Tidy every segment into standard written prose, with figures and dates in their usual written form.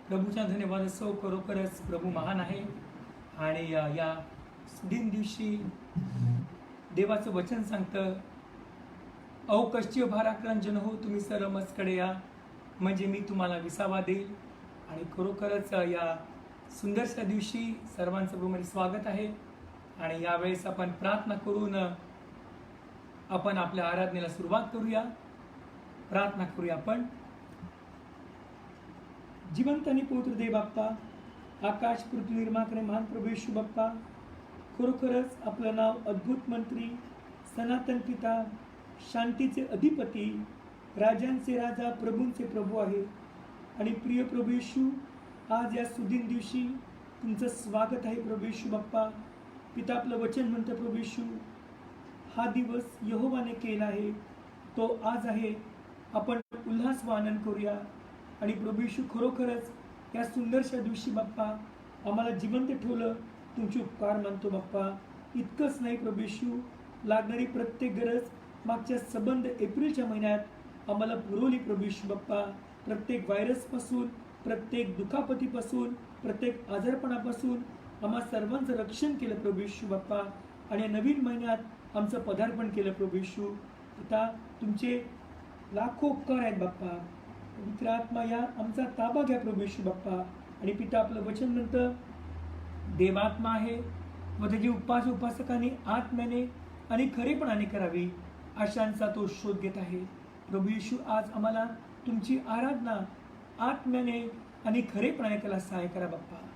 प्रभूचा धन्यवाद असो. खरोखरच प्रभू महान आहे. आणि या दिन दिवशी देवाचं वचन सांगतं, अहो कष्टी भाराक्रांत हो, तुम्ही सर्व मजकडे या, म्हणजे मी तुम्हाला विसावा देईल. आणि खरोखरच या सुंदरशा दिवशी सर्वांचं प्रभूमध्ये स्वागत आहे. आणि यावेळेस आपण प्रार्थना करून आपण आपल्या आराधनेला सुरुवात करूया. प्रार्थना करूया आपण. जिवंत आणि पवित्र देव बाप्पा, आकाश पृथ्वी निर्माण करणे महान प्रभू येशू बाप्पा, खरोखरच आपलं नाव अद्भुत मंत्री, सनातन पिता, शांतीचे अधिपती, राजांचे राजा, प्रभूंचे प्रभू आहे. आणि प्रिय प्रभू येशू, आज या सुदिन दिवशी तुमचं स्वागत आहे प्रभू येशू बाप्पा. पिता, आपलं वचन म्हणतं प्रभू येशू, हा दिवस यहोवाने केला आहे, तो आज आहे, आपण उल्हास व आनंद करूया. आणि प्रभू येशू, खरोखरच या सुंदरशा दिवशी बाप्पा आम्हाला जिवंत ठेवलं, तुमचे उपकार मानतो बाप्पा. इतकंच नाही प्रभू येशू, लागणारी प्रत्येक गरज मागच्या संबंध एप्रिलच्या महिन्यात आम्हाला पुरवली प्रभू येशू बाप्पा. प्रत्येक व्हायरसपासून, प्रत्येक दुखापतीपासून, प्रत्येक आजारपणापासून आम्हा सर्वांचं रक्षण केलं प्रभू येशू बाप्पा. आणि या नवीन महिन्यात आमचं पदार्पण केलं प्रभू येशू. पिता, तुमचे लाखो उपकार आहेत बाप्पा. पवित्र आत्मा, या आमचा ताबा घ्या प्रभू येशू बाप्पा. आणि पिता, आपलं वचन म्हणतं, देवात्मा आहे व त्याची उपासकांनी आत्म्याने आणि खरेपणाने करावी, अशांचा तो शोध घेत आहे. प्रभू येशू, आज आम्हाला तुमची आराधना आत्म्याने आणि खरेपणाने करायला सहाय्य करा बाप्पा.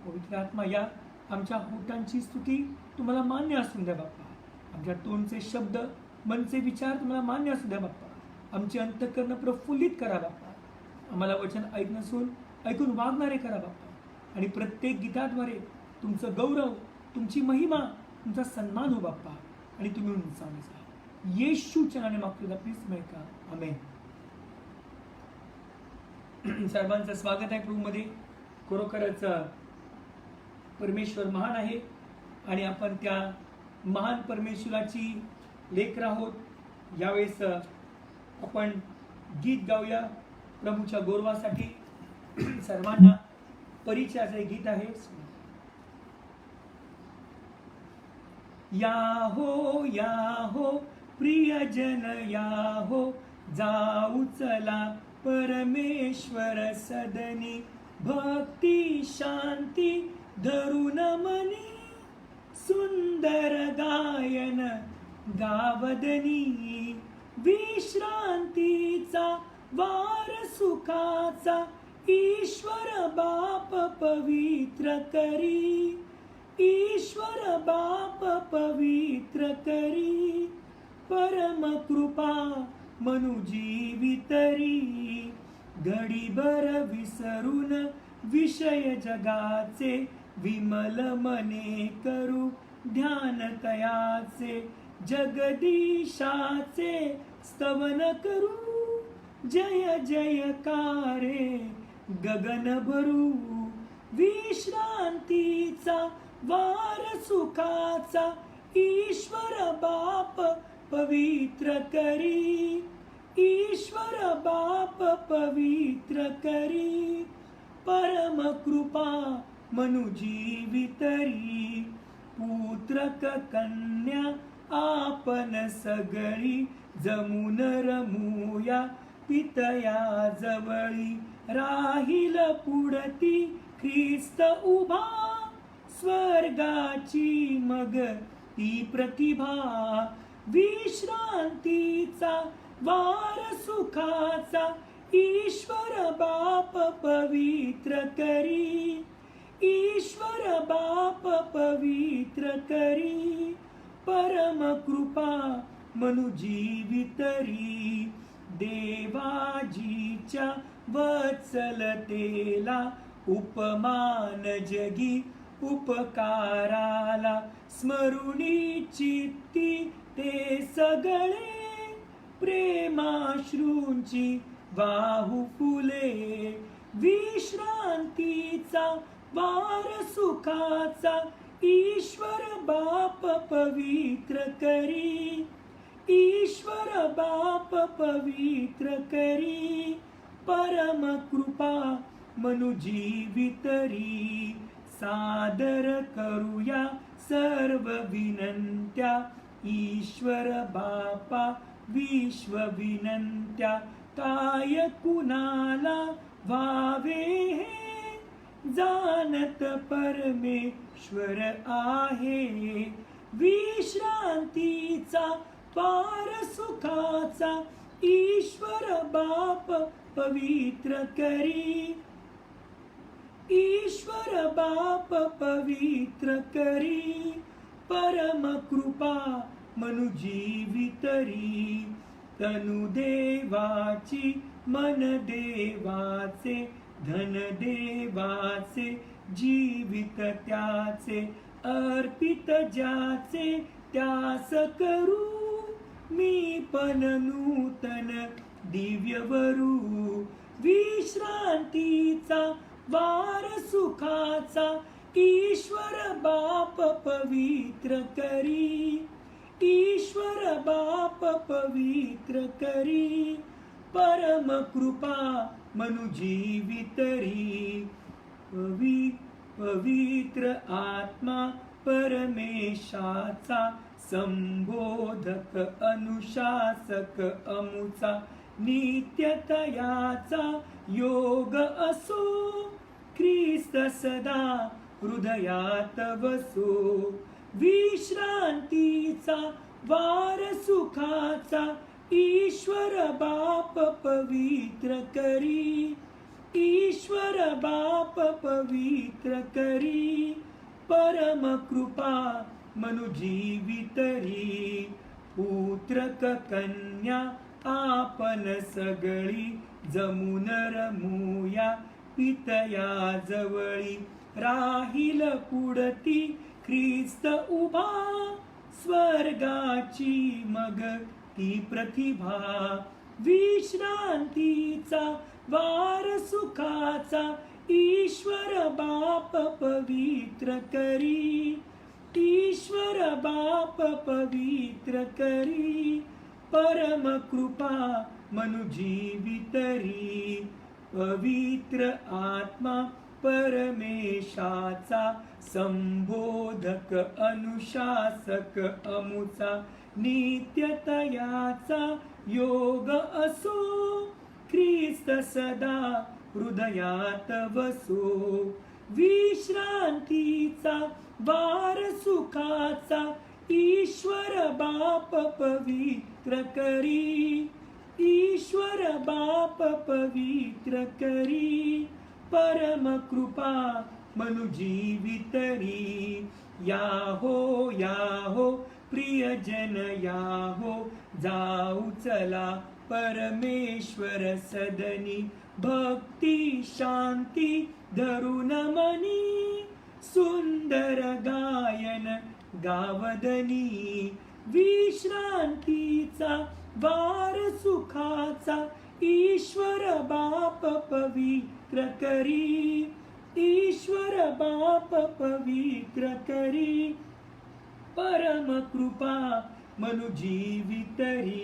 पवित्र आत्मा, या आमच्या होठांची स्तुती तुम्हाला मान्य असून द्या बाप्पा. आमच्या तोंडचे शब्द, मनचे विचार तुम्हाला मान्य असू द्या बाप्पा. आमचे अंतःकरण प्रफुल्लित करा बाप्पा. आम्हाला वचन ऐकून वागणारे करा बाप्पा. आणि प्रत्येक गीताद्वारे तुमचं गौरव, तुमची महिमा, तुमचा सन्मान हो बाप्पा. आणि तुम्ही उंचावले जा. येशूच्या नावाने मागतो प्लीज का. आमेन. सर्वांचं स्वागत आहे प्रभूमध्ये. खरोखरच परमेश्वर महान आहे आणि आपण त्या महान परमेश्वराची लेकरं आहोत. यावेळेस आपण गीत गाऊया प्रभूच्या गौरवासाठी. सर्वांना परिचयाचं एक गीत आहे. या हो प्रियजन, या हो जाऊ चला परमेश्वर सदनी, भक्ती शांती धरून मनी, सुंदर गायन गावदनी, विश्रांतीचा वार सुखाचा ईश्वर बाप पवित्र करी, ईश्वर बाप पवित्र करी, परम कृपा मनु जीवितरी, घडीभर विसरून विषय जगाचे, विमल मने करू ध्यान तयाचे, जगदीशाचे स्तवन करू, जय जयकारे गगन भरू, विश्रांतीचा वार सुखाचा ईश्वर बाप पवित्र करी, ईश्वर बाप पवित्र करी, परम कृपा मनु जीवितरी, पुत्रक कन्या आपण सगळी, जमून रमूया पितया जवळी, राहील पुढती ख्रिस्त उभा, स्वर्गाची मग ती प्रतिभा, विश्रांतीचा वार सुखाचा ईश्वर बाप पवित्र करी, ईश्वर बाप पवित्र करी, परम कृपा मनु जीवितरी, देवाजीच्या वत्सलतेला उपमान जगी, उपकाराला स्मरुनी चित्ती ते सगळे, प्रेमाश्रूंची वाहू फुले, विश्रांतीचा वार सुखाचा ईश्वर बाप पवित्र करी, ईश्वर बाप पवित्र करी, परम कृपा मनुजीवितरी सादर करूया सर्व विनंत्या ईश्वर बापा विश्व विनंत्या काय कुणाला व्हावे हे जाणत परमेश्वर आहे विश्रांतीचा पार सुखाचा ईश्वर बाप पवित्र करी ईश्वर बाप पवित्र करी परम कृपा मनुजीवितरी तनु देवाची मन देवाचे धन देवाचे जीवित त्याचे अर्पित ज्याचे त्यास करू मी पण नूतन दिव्यवरू विश्रांतीचा वार सुखाचा ईश्वर बाप पवित्र करी ईश्वर बाप पवित्र करी परम कृपा मनुजीवितरी पवित्र आत्मा परमेशाचा संबोधक अनुशासक अमुचा नित्यतयाचा योग असो ख्रिस्त सदा हृदयात बसो विश्रांतीचा वार सुखाचा ईश्वर बाप पवित्र करी ईश्वर बाप पवित्र करी परम कृपा मनुजीवितरी पुत्रक कन्या आपण सगळी जमुन रमूया पितया जवळी राहील पुढती ख्रिस्त उभा स्वर्गाची मग ती प्रतिभा विश्रांतीचा वार सुखाचा ईश्वर बाप पवित्र करी ईश्वर बाप पवित्र करी परम कृपा मनुजीवितरी पवित्र आत्मा परमेशाचा संबोधक अनुशासक अमुचा नित्यतयाचा योग असो ख्रिस्त सदा हृदयात बसो विश्रांतीचा वार सुखाचा ईश्वर बाप पवित्र करी ईश्वर बाप पवित्र करी परम कृपा मनुजीवितरी याहो प्रियजन याहो जाऊ चला परमेश्वर सदनी भक्ती शांती धरून मनी सुंदर गायन गावदनी विश्रांतीचा वार सुखाचा ईश्वर बाप पवित्र करी ईश्वर बाप पवित्र करी परम कृपा मनुजीवितरी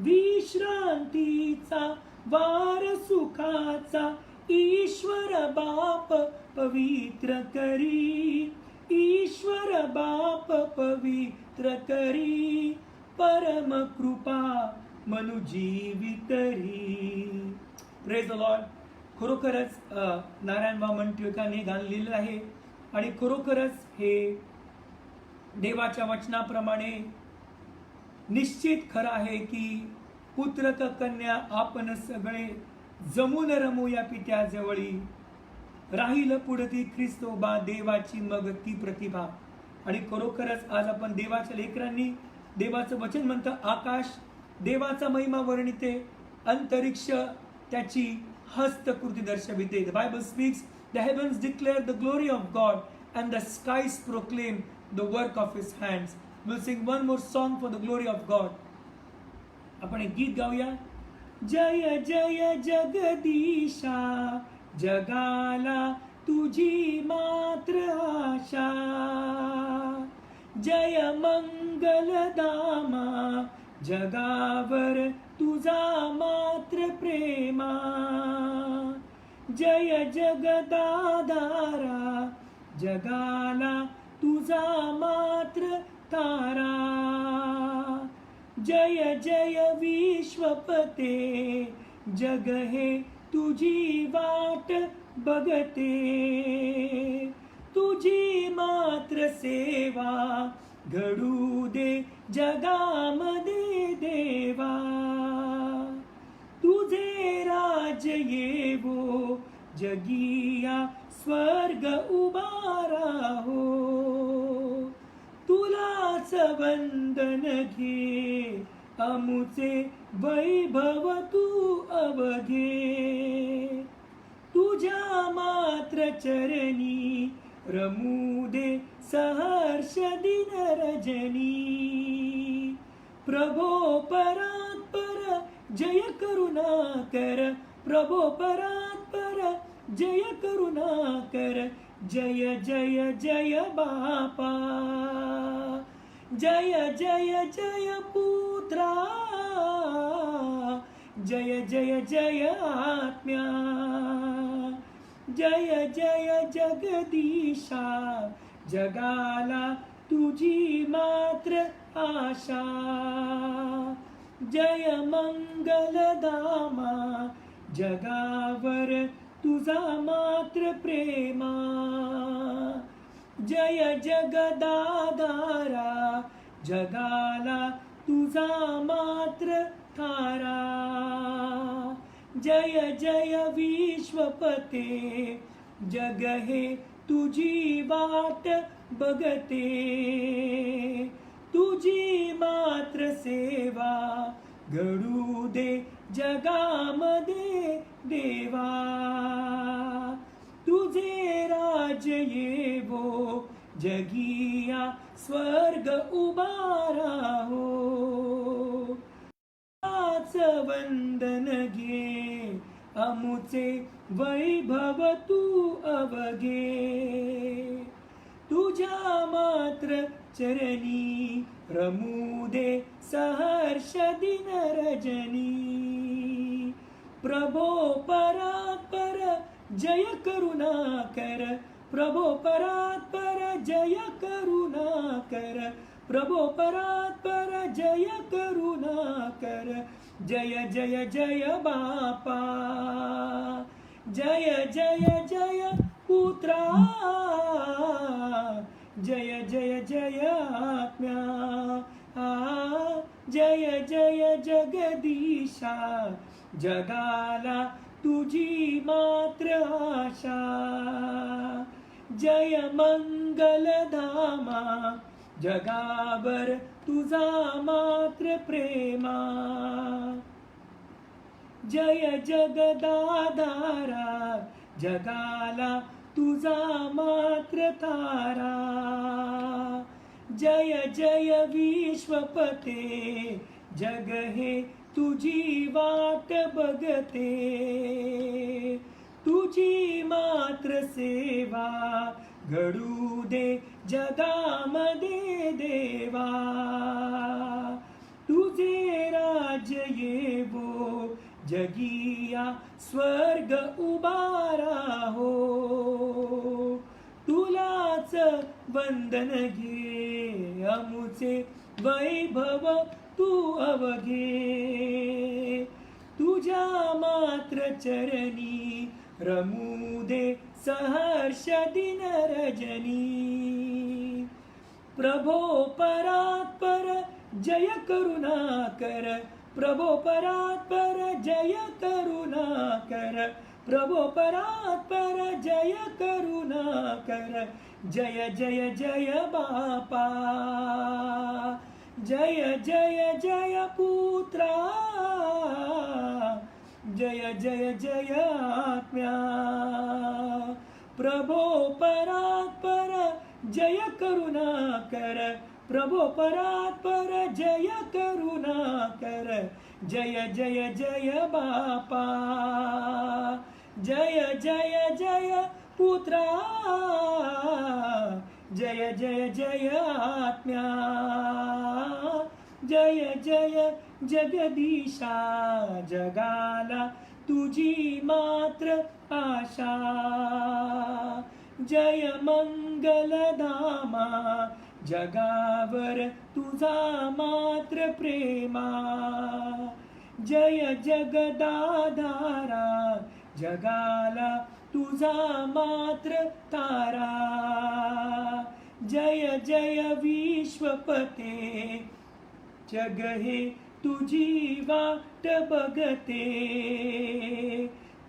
विश्रांतीचा वार सुखाचा ईश्वर बाप पवित्र करी ईश्वर बाप पवित्र करी परम कृपा मनुजीवितरी. Praise the Lord. खरोखरच नारायण वामन टिळकांनी गाणं लिहिलं आहे आणि खरोखरच हे देवाच्या वचनाप्रमाणे निश्चित खरं आहे की पुत्रक कन्या आपण सगळे जमून रमूया पित्या जवळी राहील पुढती ख्रिस्तोबा देवाची मग ती प्रतिभा. आणि खरोखरच आज आपण देवाच्या लेकरांनी देवाचं वचन म्हणतं आकाश देवाचा महिमा वर्णिते अंतरिक्ष त्याची हस्तकृती दर्शविते. The Bible speaks, the heavens declare the glory of God and the skies proclaim the work of his hands. We'll sing one more song for the glory of God. आपण एक गीत गाऊया. जय जय जगदीशा जगाला तुझी मात्र आशा जय मंगलदामा जगावर तुझा मात्र प्रेमा जय जगदाधारा, जगाला तुझा मात्र तारा. जय जय विश्वपते, जग हे तुझी वाट बघते. तुझी मात्र सेवा घडू दे जगामध्ये देवा. तुझे राज येवो जगिया स्वर्ग उभारा हो. तुलाच वंदन घे अमुचे वैभव तू अवघे. तुझ्या मात्र चरणी रमू दे सहर्ष दिन रजनी. प्रभो परात्पर जय करुणाकर, प्रभो परात्पर जय करुणाकर. जय जय जय बापा, जय जय जय पुत्रा, जय जय जय आत्म्या. जय जय जगदीशा, जगाला तुझी मात्र आशा. जय मंगलधामा, जगावर तुझा मात्र प्रेमा. जय जगदाधारा, जगाला तुझा मात्र थारा. जय जय विश्वपते, जग हे तुझी वाट बघते. तुझी मात्र सेवा घडू दे जगामध्ये देवा. तुझे राज येवो जगिया स्वर्ग उभारा हो. वंदन घे अमुचे वैभव तू अवघे. तुझ्या मात्र चरणी रमू दे सहर्ष दिन रजनी. प्रभो परात्पर जय करुणाकर, प्रभो परात्पर जय करुणाकर. प्रभो परात्पर जय करुणाकर. जय जय जय बापा, जय जय जय पुत्रा, जय जय जय आत्म्या. जय जय जगदीशा, जगाला तुझी मात्र आशा. जय मंगलधामा, जगावर तुझा मात्र प्रेमा. जय जगदाधारा, जगाला तुझा मात्र तारा. जय जय विश्वपते, जग हे तुझी वाट बघते. तुझी मात्र सेवा घडू दे जगामध्ये देवा. तुझे राज येवो जगिया स्वर्ग उभारा हो. तुलाच वंदन घे अमुचे वैभव तू अवघे. तुझ्या मात्र चरणी रमू दे सहर्ष दिन रजनी. प्रभो परात्पर जय करुणाकर, प्रभो परात्पर जय करुणाकर. प्रभो परात्पर जय करुणाकर. जय जय जय बापा, जय जय जय पुत्रा, जय जय जय आत्म्या. प्रभो परात्पर जय करुणाकर, प्रभो परात्पर जय करुणाकर. जय जय जय बापा, जय जय जय पुत्रा, जय जय जय आत्म्या. जय जय जगदीशा जगाला तुझी मात्र आशा. जय मंगलधामा जगावर तुझा मात्र प्रेमा. जय जगदाधारा जगाला तुझा मात्र तारा. जय जय विश्वपते जग हे तुझी वाट बघते.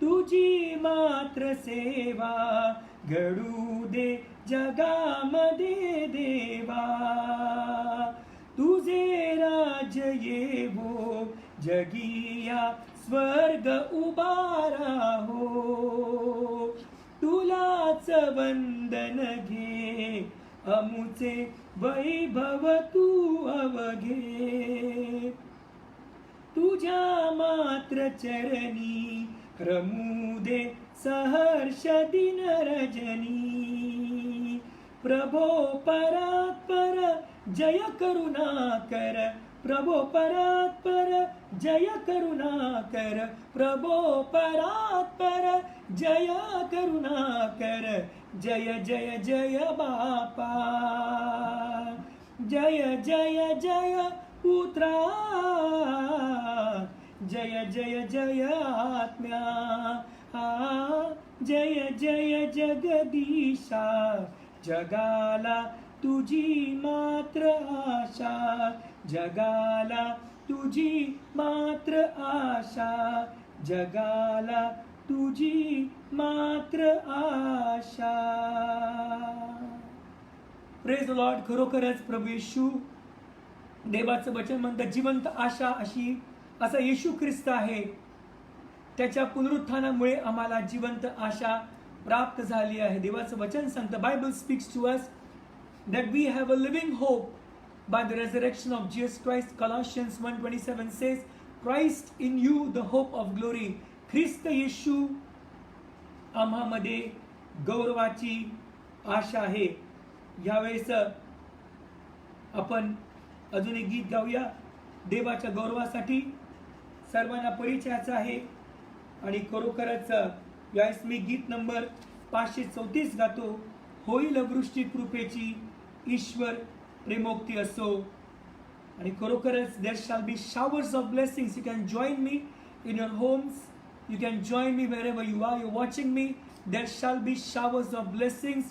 तुझी मात्र सेवा घडू दे जगामध्ये देवा. तुझे राज्य येवो जगिया स्वर्ग उभारा हो. तुलाच वंदन घे अमुचे वैभव तू अवघे. तुझ्या मात्र चरणी रमू दे सहर्ष दिन रजनी. प्रभो परात्पर जय करुणाकर. प्रभो परात्पर जय करुणाकर. प्रभो परात्पर जय करुणाकर. जय जय जय बापा. जय जय जय पुत्रा. जय जय जय आत्म्या. जय जय जगदीशा जगाला तुझी मात्र आशा. जगाला तुझी मात्र आशा. जगाला तुझी मात्र आशा. Praise the Lord. खरोखरच प्रभू येशू देवाचं वचन म्हणतं जिवंत आशा असा येशू ख्रिस्त आहे. त्याच्या पुनरुत्थानामुळे आम्हाला जिवंत आशा प्राप्त झाली आहे. देवाचं वचन सांगतं, Bible speaks to us that we have a living hope by the resurrection of Jesus Christ. Colossians 1:27 says, Christ in you the hope of glory. ख्रिस्त येशू आम्हामध्ये गौरवाची आशा आहे. यावेळेस आपण अजून एक गीत गाऊया देवाच्या गौरवासाठी. सर्वांना परिचयाचा आहे आणि खरोखरच यावेळेस मी गीत नंबर 534 गातो. होईल वृष्टी कृपेची ईश्वर प्रेमोक्ती असो. आणि खरोखरच there shall be showers of blessings. You can join me in your homes. You can join me wherever you are. You're watching me. There shall be showers of blessings.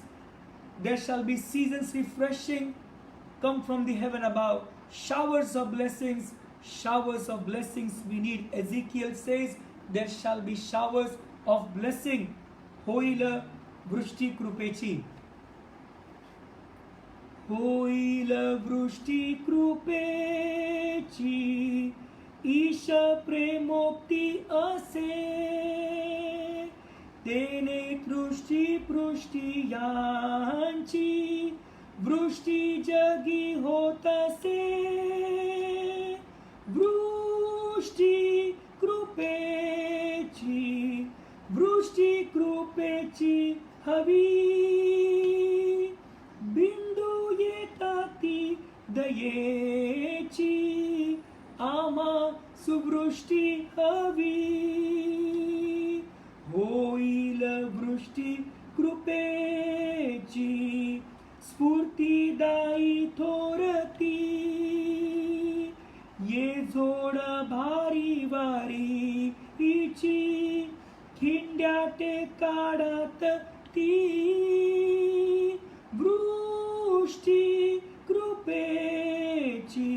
There shall be seasons refreshing come from the heaven above. Showers of blessings. Showers of blessings we need. Ezekiel says there shall be showers of blessing. होईल वृष्टी कृपेची. होईल वृष्टी कृपेची ईश प्रेमोक्ती असे. तेने दृष्टी पृष्टी यांची वृष्टी जगी होत असे. वृष्टी कृपेची वृष्टी कृपेची हवी. बिंदू येताती दयेची आम्हा सुवृष्टी हवी. होईल वृष्टी कृपेची स्फूर्तिदायी थोरती. ये जोड भारी वारी हिची खिंड्यात काढत ती. वृष्टी कृपेची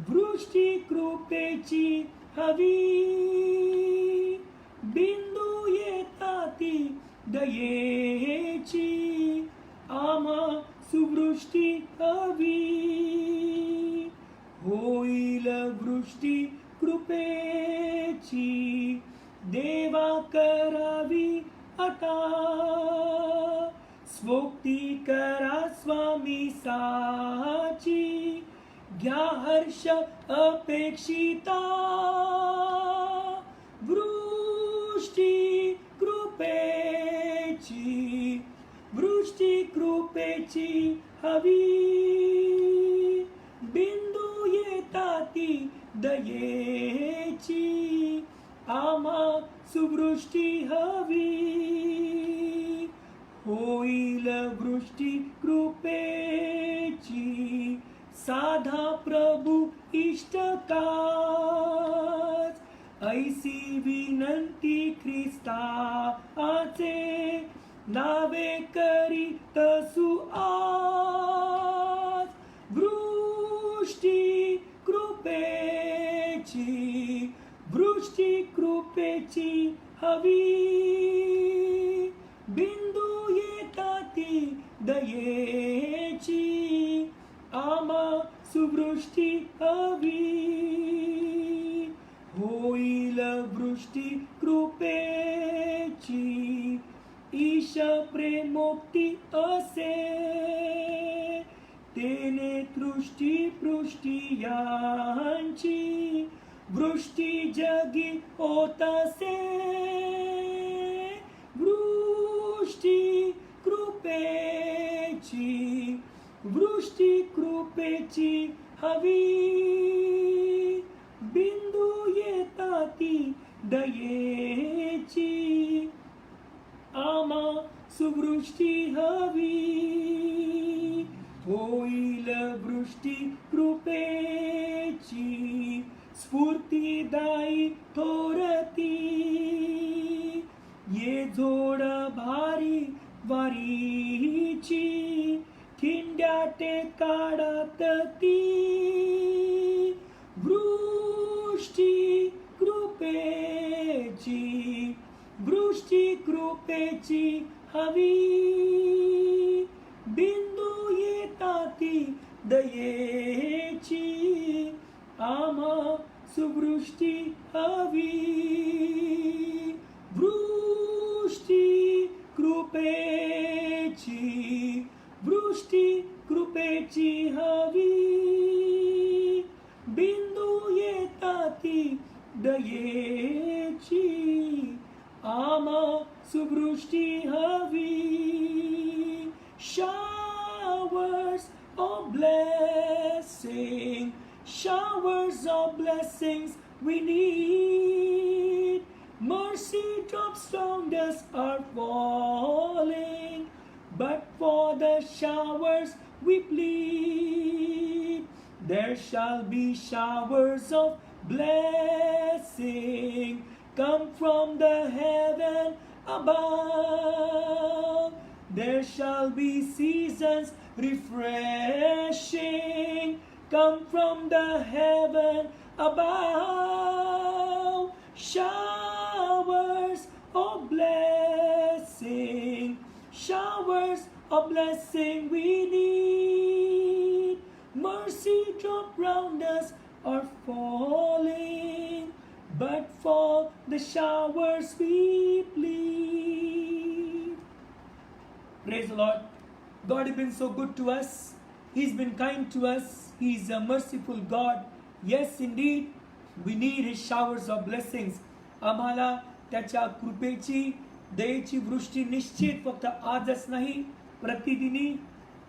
वृष्टी कृपेची हवी. बिंदू येताती दयेची आम्हा सुवृष्टी हवी. होईल वृष्टी कृपेची देवा करावी आता. स्वोक्ती करा स्वामी साची घ्या हर्ष अपेक्षिता. वृष्टी कृपेची वृष्टी कृपेची हवी. बिंदू येताती दयेची आम्हा सुवृष्टी हवी, होईल वृष्टी कृपेची, साधा प्रभू इष्टकाच, ऐसी विनंती ख्रिस्ताचे नावे करीतसु आज, वृष्टी कृपेची, वृष्टी कृपेची हवी, बिंदू येताती दयेची, आम्हा सुवृष्टी हवी, होईल वृष्टी कृपेची, ईश प्रेमोक्ती असे, तेने तृष्टी पृष्टी यांची, वृष्टी जगी होत असे, वृष्टी कृपेची, वृष्टी कृपेची हवी, बिंदू येताती दयेची, आम्हा सुवृष्टी हवी, होईल वृष्टी कृपेची, स्फूर्तिदायी थोरती, ये जोड भारी वारीची, खिंड्याटे काढात ती, वृष्टी कृपेची, वृष्टी कृपेची हवी, बिंदू येताती दयेची, आम्हा सुवृष्टी हवी, वृष्टी कृपेची, वृष्टी कृपेची हवी, बिंदू येताती दयेची, आम्हा सुवृष्टी हवी, showers of blessing, showers of blessings we need, mercy drops round us are falling, but for the showers we plead, there shall be showers of blessing, come from the heaven above, there shall be seasons refreshing, come from the heaven above, showers of blessing, showers of blessing we need, mercy drop round us are falling, but for the showers we plead. Praise the Lord. God has been so good to us. He's been kind to us. He's a merciful God. Yes, indeed, we need His showers of blessings. आम्हाला त्याच्या कृपेची, दयेची वृष्टी निश्चित फक्त आजच नाही, प्रतिदिनी,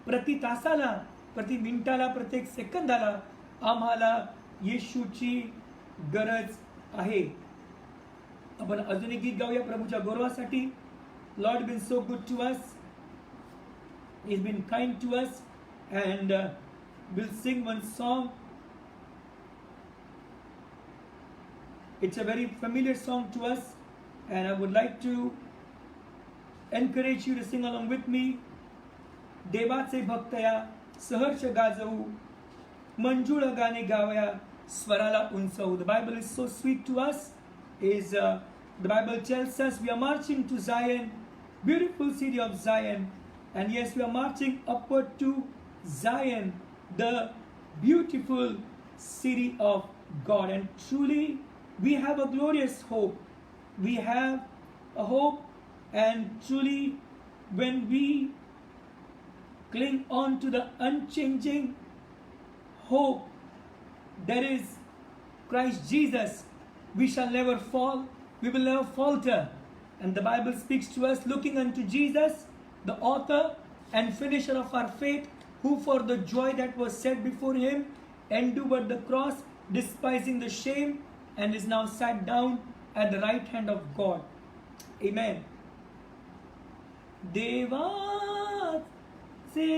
प्रति तासाला, प्रति मिनिटाला, प्रत्येक सेकंदाला आम्हाला येशूची गरज आहे. आपण अजून एक गीत गाऊया प्रभूच्या गौरवासाठी. Lord been so good to us, He's been kind to us, and we'll sing one song. It's a very familiar song to us, and I would like to encourage you to sing along with me. देवाचे भक्त या सहर्ष गाजवू, मंजुळ गाणे गावया, स्वराला उंचवू. The Bible is so sweet to us. The Bible tells us we are marching to Zion, beautiful city of Zion. And yes, we are marching upward to Zion, the beautiful city of God. And truly, we have a glorious hope. We have a hope, and truly, when we cling on to the unchanging hope that is Christ Jesus, we shall never fall, we will never falter. And the Bible speaks to us, looking unto Jesus, the author and finisher of our faith, who for the joy that was set before him endured the cross, despising the shame, and is now sat down at the right hand of God. Amen. देवाचे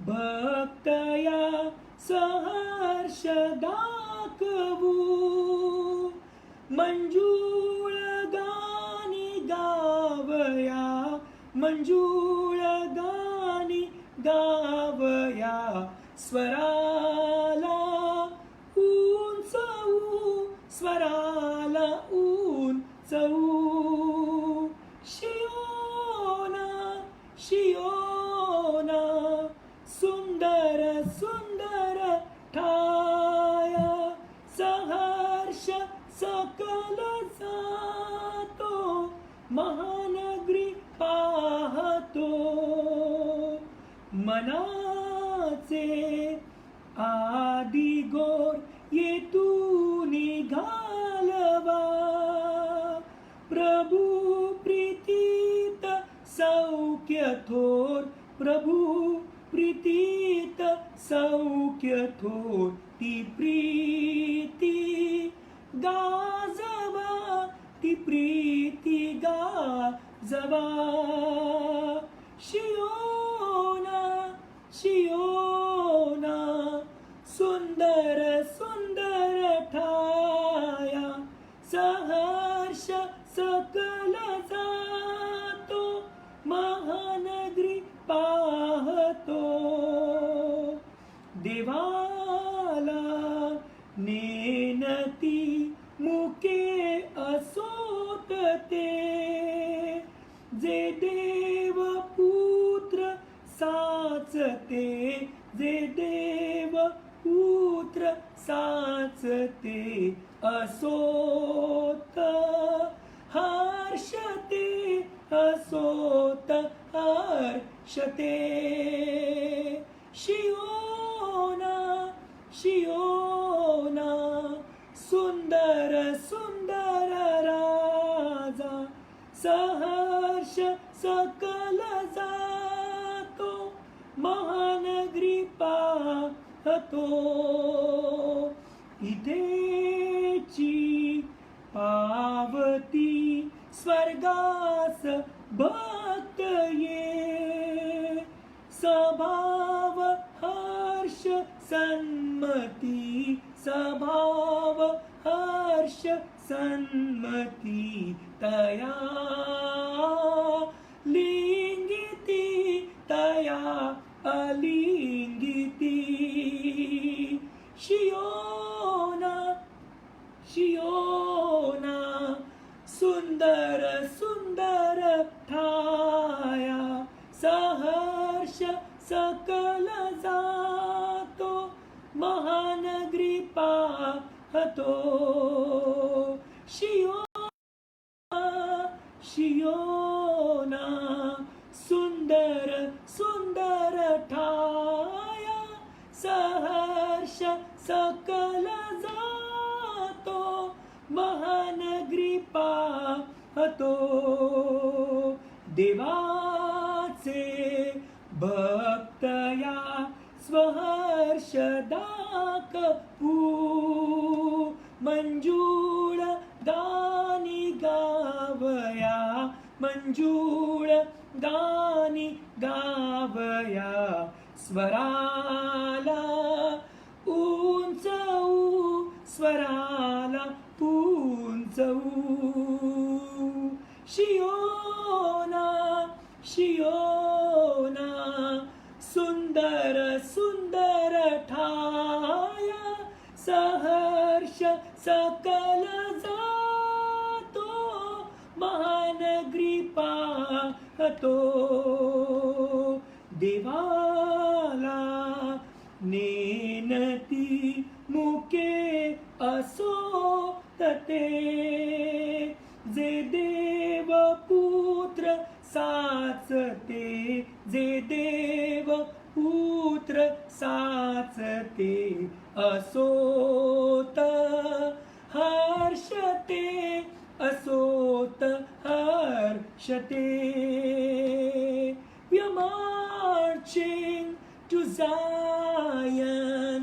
भक्त या सहर्ष दाखवू, मंजूळ गाणी गावया, मंजूळ गाणी गावया, स्वराला उंचवू, स्वराला उंचवू. शियोना शियोना सुंदर सुंदर ठाया, सहर्ष सकल जातो, महानगरी पाहतो. मनाचे आदी गोर येतून घालवा, प्रभू प्रीतीत सौख्य थोर, प्रभू प्रीतीत सौख्य थोर. ती प्रीती गाजवा, ती प्रीती गाजवा. शियोना शियोना सुंदर सुंदर ठाया, सहर्ष सकल जातो, महानगरी पाहतो. देवाला नेनती मुके असोत ते, जे देव पुत्र साचते, जे देव पुत्र साचते. असोत हर्षते, असोत हर्षते. शियोना शियोना सुंदर सुंदर राजा, सहर्ष सकल जातो, महानगरी पाहतो. इथेची पावती स्वर्गास भक्त ये, स्वभाव हर्ष सन्मती, स्वभाव हर्ष सन्मती. तया लिंगिती, तया अलिंगिती. शियोना शियोना सुंदर सुंदर ठाया, सहर्ष सकल जातो, महानगरी पाहतो. शियोना शियोना सुंदर सुंदर ठाया, सहर्ष सकल जातो, महानगरी पाहतो. देवाचे भक्त या स्वहर्ष दाखवू, मंजूळ गाणी गावया, मंजूळ गाणी गावया. स्वराला उंचवू, स्वराला उंचवू. शियोना शियोना सुंदर सुंदर ठाया, सहर्ष सकल जातो, महानगरी पाहतो. देवाला नेनती मुके असोतते, जे देव पुत्र साचते, जे देव पुत्र साचते. असोत हर्षते, असोत हर्षते. We are marching to Zion,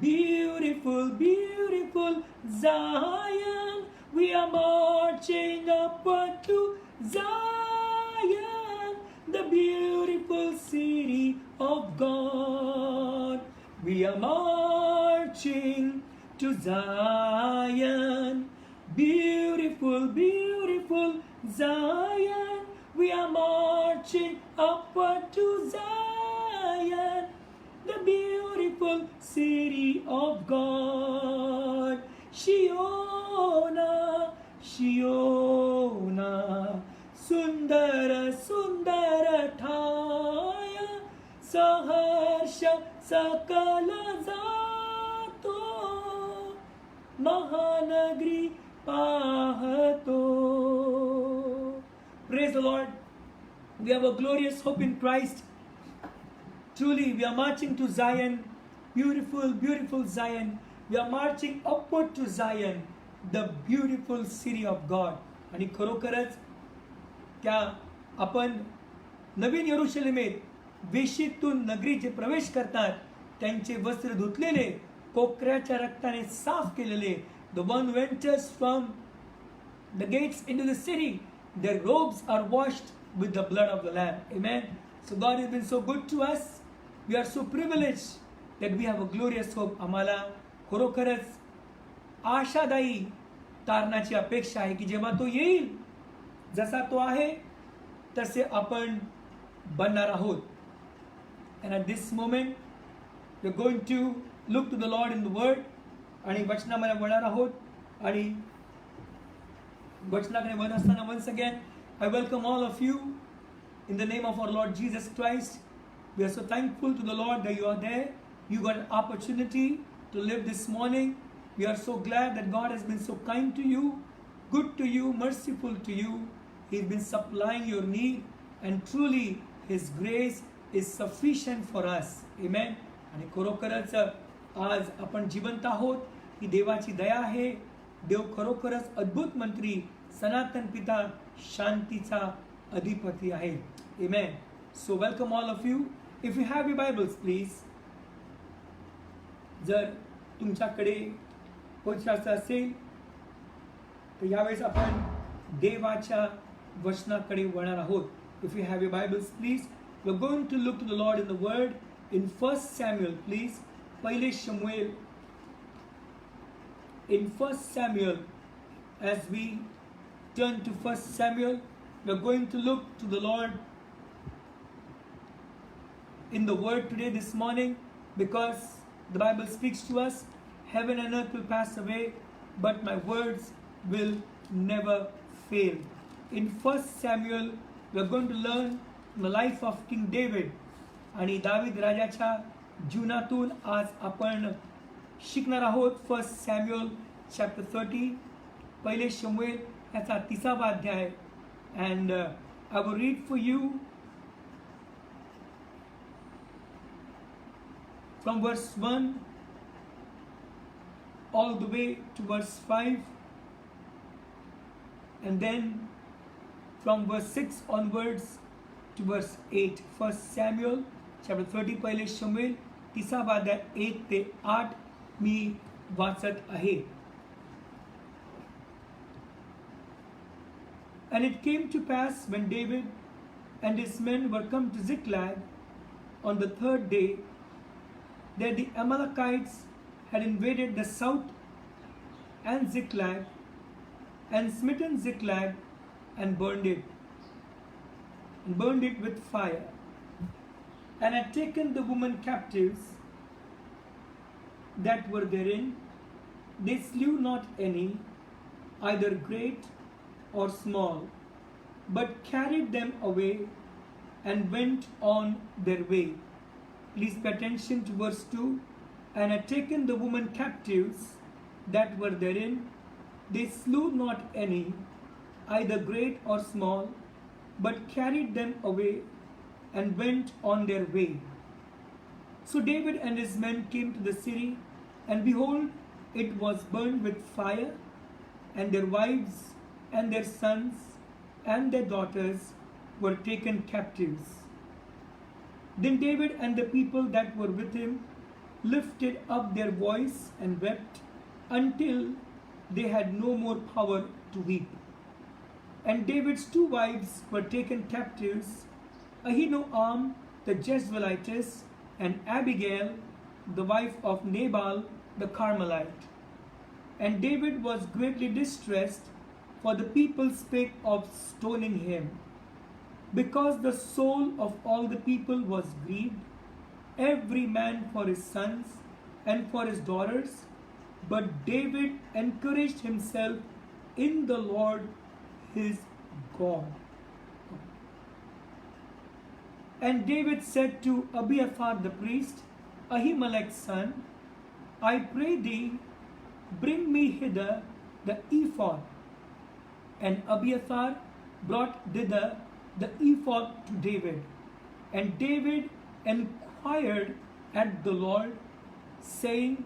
beautiful, beautiful Zion. We are marching upward to Zion, the beautiful city of God. We are marching to Zion, beautiful, beautiful Zion. We are marching upward to Zion, the beautiful city of God. Shiona, Shiona, Sundara, Sundara Thaya, Saharsha Sakala Zato, Mahanagri Pahato. Praise the Lord. We have a glorious hope in Christ. Truly, we are marching to Zion, beautiful, beautiful Zion. We are marching upward to Zion, the beautiful city of God. आणि खरोखरच त्या आपण नवीन यरुशलेमेत वेशीतून नगरी जे प्रवेश करतात त्यांचे वस्त्र धुतलेले, कोकऱ्याच्या रक्ताने साफ केलेले, the one who enters from the gates into the city, their robes are washed with the blood of the Lamb. Amen. So God has been so good to us. We are so privileged that we have a glorious hope. आम्हाला खरोखरच आशादायी तारणाची अपेक्षा आहे की जेव्हा तो येईल, जसा तो आहे तसे आपण बनणार आहोत. And at this moment we are going to look to the Lord in the word आणि वचनामध्ये वळणार आहोत. आणि वचनाकडे वळत असताना once again I welcome all of you in the name of our Lord Jesus Christ. We are so thankful to the Lord that you are there. You got an opportunity to live this morning. We are so glad that God has been so kind to you, good to you, merciful to you. He's been supplying your need, and truly His grace is sufficient for us. Amen. आणि खरोखरच आज आपण जिवंत आहोत ही देवाची दया आहे. देव खरोखरच अद्भुत मंत्री, सनातन पिता, शांतीचा अधिपती आहे. Amen. So welcome all of you. If you have your Bibles, please. जर तुमच्याकडे पोचायचं असेल तर यावेळेस आपण देवाच्या वचनाकडे वळणार आहोत. If you have your Bibles, please. We're going to look to the Lord in the Word in 1 Samuel, please. पहिले शमूएल. In 1 Samuel, as we turn to 1 Samuel, we're going to look to the Lord in the Word today, this morning, because the Bible speaks to us, heaven and earth will pass away, but my words will never fail. In 1 Samuel, we are going to learn the life of King David. आणि दावीद राजाच्या जीवनातून आज आपण शिकणार आहोत. 1 Samuel chapter 30, पहिले शमूएल याचा 30वा अध्याय. And I will read for you from verse 1 all the way to verse 5, and then from verse 6 onwards to verse 8. 1 Samuel chapter 30, पहिले शमूएल 30वा अध्याय 1 ते 8 मी वाचत आहे. And it came to pass when David and his men were come to Ziklag on the 3rd day that the Amalekites had invaded the south and Ziklag and smitten Ziklag and burned it with fire, and had taken the women captives that were therein. They slew not any, either great or small, but carried them away and went on their way. Please pay attention to verse 2. And had taken the women captives that were therein. They slew not any, either great or small, but carried them away and went on their way. So David and his men came to the city, and behold, it was burned with fire, and their wives and their sons and their daughters were taken captives. Then David and the people that were with him lifted up their voice and wept until they had no more power to weep. And David's two wives were taken captives, Ahinoam the Jezreelitess, and Abigail, the wife of Nabal the Carmelite. And David was greatly distressed, for the people spake of stoning him. Because the soul of all the people was grieved, every man for his sons and for his daughters, but David encouraged himself in the Lord his God. And David said to Abiathar the priest, Ahimelech's son, I pray thee, bring me hither the ephod. And Abiathar brought thither the ephod to David. And David inquired at the Lord, saying,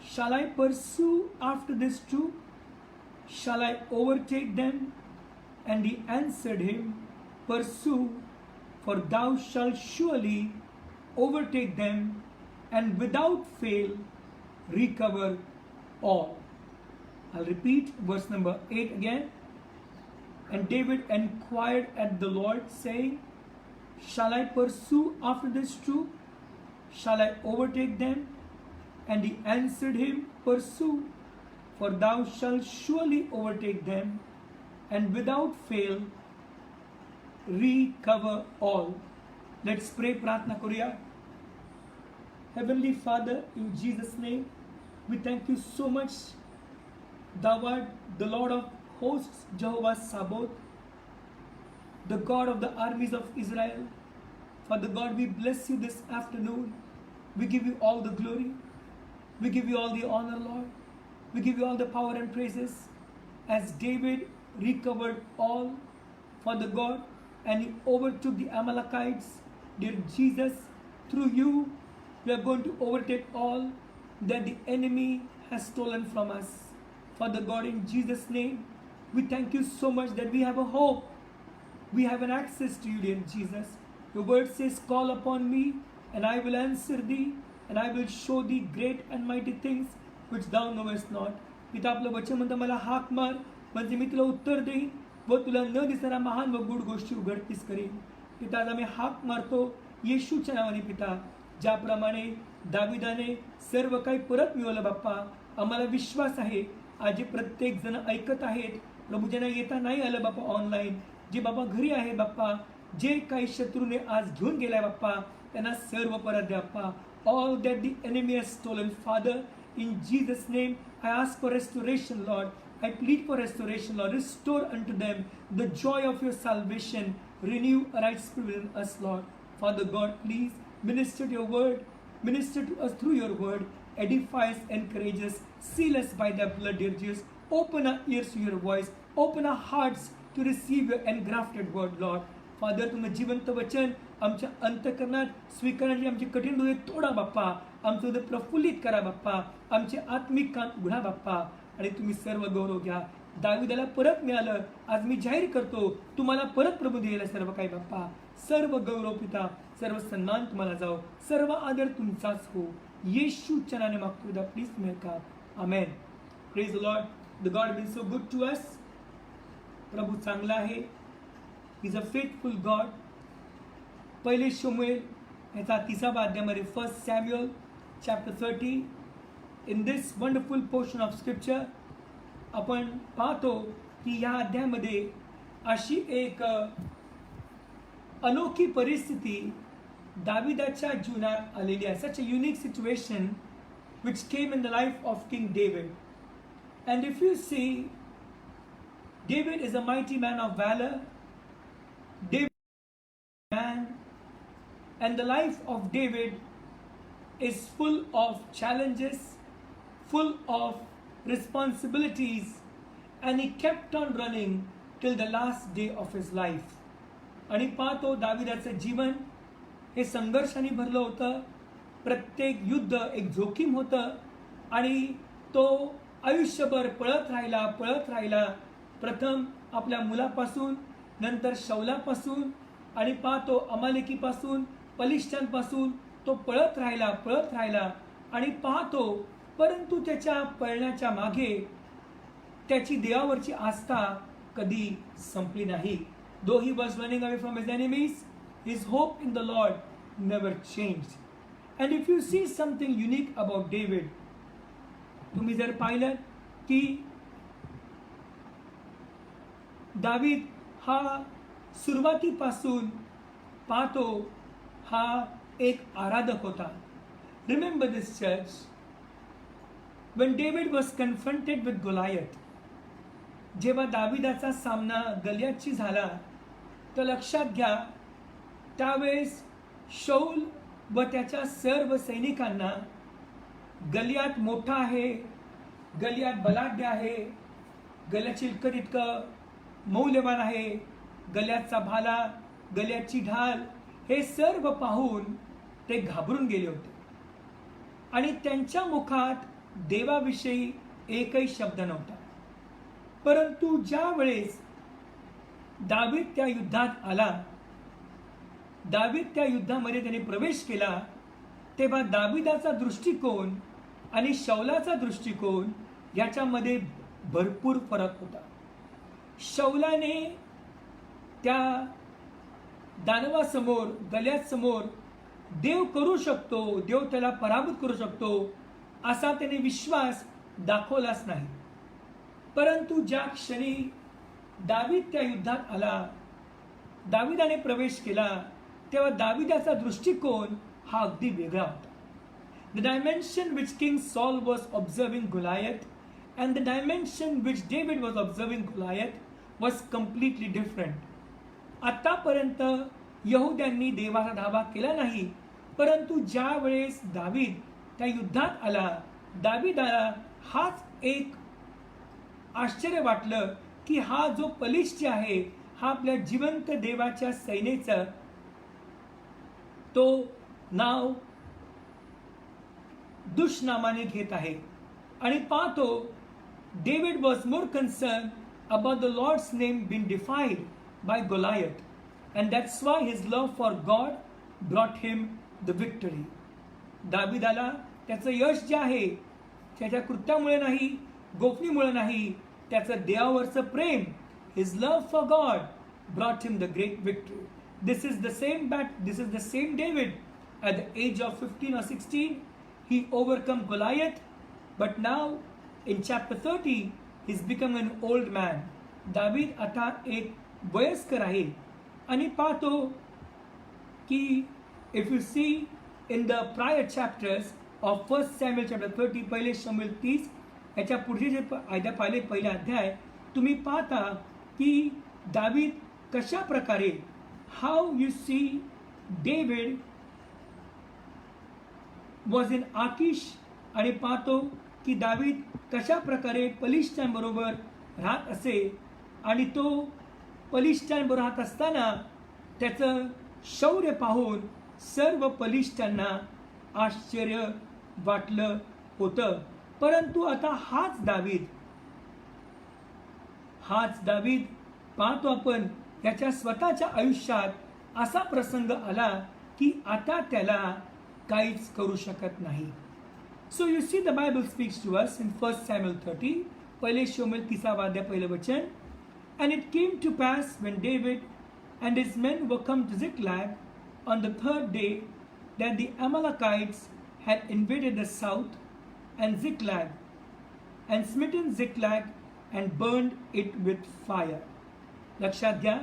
Shall I pursue after this troop? Shall I overtake them? And he answered him, Pursue, for thou shalt surely overtake them, and without fail recover all. I'll repeat verse number 8 again. And David inquired at the Lord, saying, Shall I pursue after this troop? Shall I overtake them? And he answered him, Pursue, for thou shalt surely overtake them, and without fail recover all. Let's pray. Pratna Korea. Heavenly Father, in Jesus' name, we thank you so much. Thou art the Lord of hosts, Jehovah Sabaoth, the God of the armies of Israel. Father God, we bless you this afternoon. We give you all the glory. We give you all the honor, Lord. We give you all the power and praises. As David recovered all, Father God, and he overtook the Amalekites, dear Jesus, through you, we are going to overtake all that the enemy has stolen from us. Father God, in Jesus' name, we thank you so much that we have a hope. We have an access to you, dear Jesus. Your word says, Call upon me, and I will answer thee, and I will show thee great and mighty things which thou knowest not. पिता आपलं वचन म्हणतं मला हाक मार म्हणजे मी तुला उत्तर देईन व तुला न दिसणाऱ्या महान व गूढ गोष्टी उघडकीस करीन. पिता आज आम्ही हाक मारतो येशूच्या नावाने पिता, ज्याप्रमाणे दाविदाने सर्व काही परत मिळवलं बाप्पा, आम्हाला विश्वास आहे आज जे प्रत्येक जण ऐकत आहेत प्रभू, ज्यांना येता नाही आलं बाप्पा ऑनलाईन, जे बाप्पा घरी आहे बाप्पा, जे काही शत्रूने आज घेऊन गेलाय बाप्पा, त्यांना सर्व परत द्या बाप्पा. All that the enemy has stolen, Father, in Jesus' name, I ask for restoration, Lord. I plead for restoration, Lord. Restore unto them the joy of your salvation. Renew a right spirit in us, Lord. Father God, please minister to your word. Minister to us through your word. Edify us, encourage us. Seal us by the blood, dear Jesus. Open our ears to your voice. Open our hearts to receive your engrafted word, Lord. Father, तुम्ही जिवंत वचन आमच्या अंतःकरणात स्वीकारण्याची आमची कठीण हृदय तोडा बाप्पा, आमचं हृदय प्रफुल्लित करा बाप्पा, आमचे आत्मिक कान उघडा बाप्पा, आणि तुम्ही सर्व गौरव घ्या. दाविदाला परत मिळालं, आज मी जाहीर करतो तुम्हाला परत प्रभू द्यायला सर्व काही बाप्पा. सर्व गौरव पिता, सर्व सन्मान तुम्हाला जाओ, सर्व आदर तुमचाच हो. येशूच्या नावाने मागतो पिता, प्लीज मेरे का amen. Praise the Lord. The God been so good to us. प्रभू चांगला आहे. Is a faithful God. पहिले शमूएल याचा 3वा अध्यायामध्ये 1 Samuel chapter 30, in this wonderful portion of scripture आपण पाहतो की या अध्यायामध्ये अशी एक अनोखी परिस्थिती दाविदाच्या जीवनात आलेली आहे. Such a unique situation which came in the life of king David. And if you see, David is a mighty man of valour. David man, and the life of David is full of challenges, full of responsibilities, and he kept on running till the last day of his life. आणि पाहतो दाविदाचं जीवन हे संघर्षाने भरलं होतं. प्रत्येक युद्ध एक जोखीम होतं आणि तो आयुष्यभर पळत राहिला. प्रथम आपल्या मुलापासून, नंतर शौलापासून, आणि पाहतो अमालेकीपासून, पलिष्ठांपासून तो पळत राहिला आणि पाहतो, परंतु त्याच्या पळण्याच्या मागे त्याची देवावरची आस्था कधी संपली नाही. Though he was running away from his enemies, his hope in the Lord never changed. And if you see something unique about David, तुम्ही जर पाहिलं की दावीद हा सुरुवातीपासून पाहतो हा एक आराधक होता. Remember this, church, when David was confronted with Goliath, जेव्हा दाविदाचा सामना गलियातशी झाला तर लक्षात घ्या, त्यावेळेस शौल व त्याच्या सर्व सैनिकांना गलियात मोठा आहे, गलियात बलाढ्य आहे, गलियात चिलखत इतकं मौल्यवान आहे, गलियातचा भाला, गलियातची ढाल, हे सर्व पाहून ते घाबरून गेले होते आणि त्यांच्या मुखात देवाविषयी एकही शब्द नव्हता. परंतु ज्या वेळेस दावीद त्या युद्धात आला, दावीद त्या युद्धामध्ये त्याने प्रवेश केला, तेव्हा दाविदाचा दृष्टिकोन आणि शौलाचा दृष्टिकोन याच्यामध्ये भरपूर फरक होता. शौलाने त्या दानवासमोर, गलियातसमोर देव करू शकतो, देव त्याला पराभूत करू शकतो असा त्याने विश्वास दाखवलाच नाही. परंतु ज्या क्षणी दावीद त्या युद्धात आला, दाविदाने प्रवेश केला, तेव्हा दाविदाचा दृष्टिकोन हा अगदी वेगळा होता. The dimension which King Saul was observing Goliath and the dimension which David was observing Goliath was completely different. आतापर्यंत यहुद्यांनी देवाचा धावा केला नाही, परंतु ज्या वेळेस दावीद त्या युद्धात आला, दाविदाला हाच एक आश्चर्य वाटलं की हा जो बलिष्ठ आहे, हा आपल्या जिवंत देवाच्या सैनेचं तो नाव दुष्नामाने घेत आहे. आणि पाहतो David was more concern about the Lord's name been defied by Goliath and that's why his love for God brought him the victory. दाविदाला त्याचं यश जे आहे त्याच्या कृत्यामुळे नाही, गोफणीमुळे नाही, त्याचं देवावरचं प्रेम, his love for God brought him the great victory. This is the same David at the age of 15 or 16 he overcome Goliath, but now in chapter 30 he's become an old man. दावीद आता एक वयस्कर आहे आणि पाहतो की if you see in the prior chapters of 1 Samuel chapter 30, पहिले शमूएल 30 याच्या पुढचे जे पहिले अध्याय तुम्ही पाहता की दावीद कशा प्रकारे, how you see David was in Achish, आणि पाहतो की दावीद कशा प्रकारे पलिष्ठांबरोबर राहत असे आणि तो पलिष्ठांबरोबर राहत असताना त्याचं शौर्य पाहून सर्व पलिष्ठांना आश्चर्य वाटलं होतं. परंतु आता हाच दावीद पाहतो आपण त्याच्या स्वतःच्या आयुष्यात असा प्रसंग आला की आता त्याला काहीच करू शकत नाही. So you see the Bible speaks to us in 1 Samuel 30, पहिले शमूएल 30 अध्याय पहिलं वचन. And it came to pass when David and his men were come to Ziklag on the 3rd day that the Amalekites had invaded the south and Ziklag and smitten Ziklag and burned it with fire. लक्षात घ्या,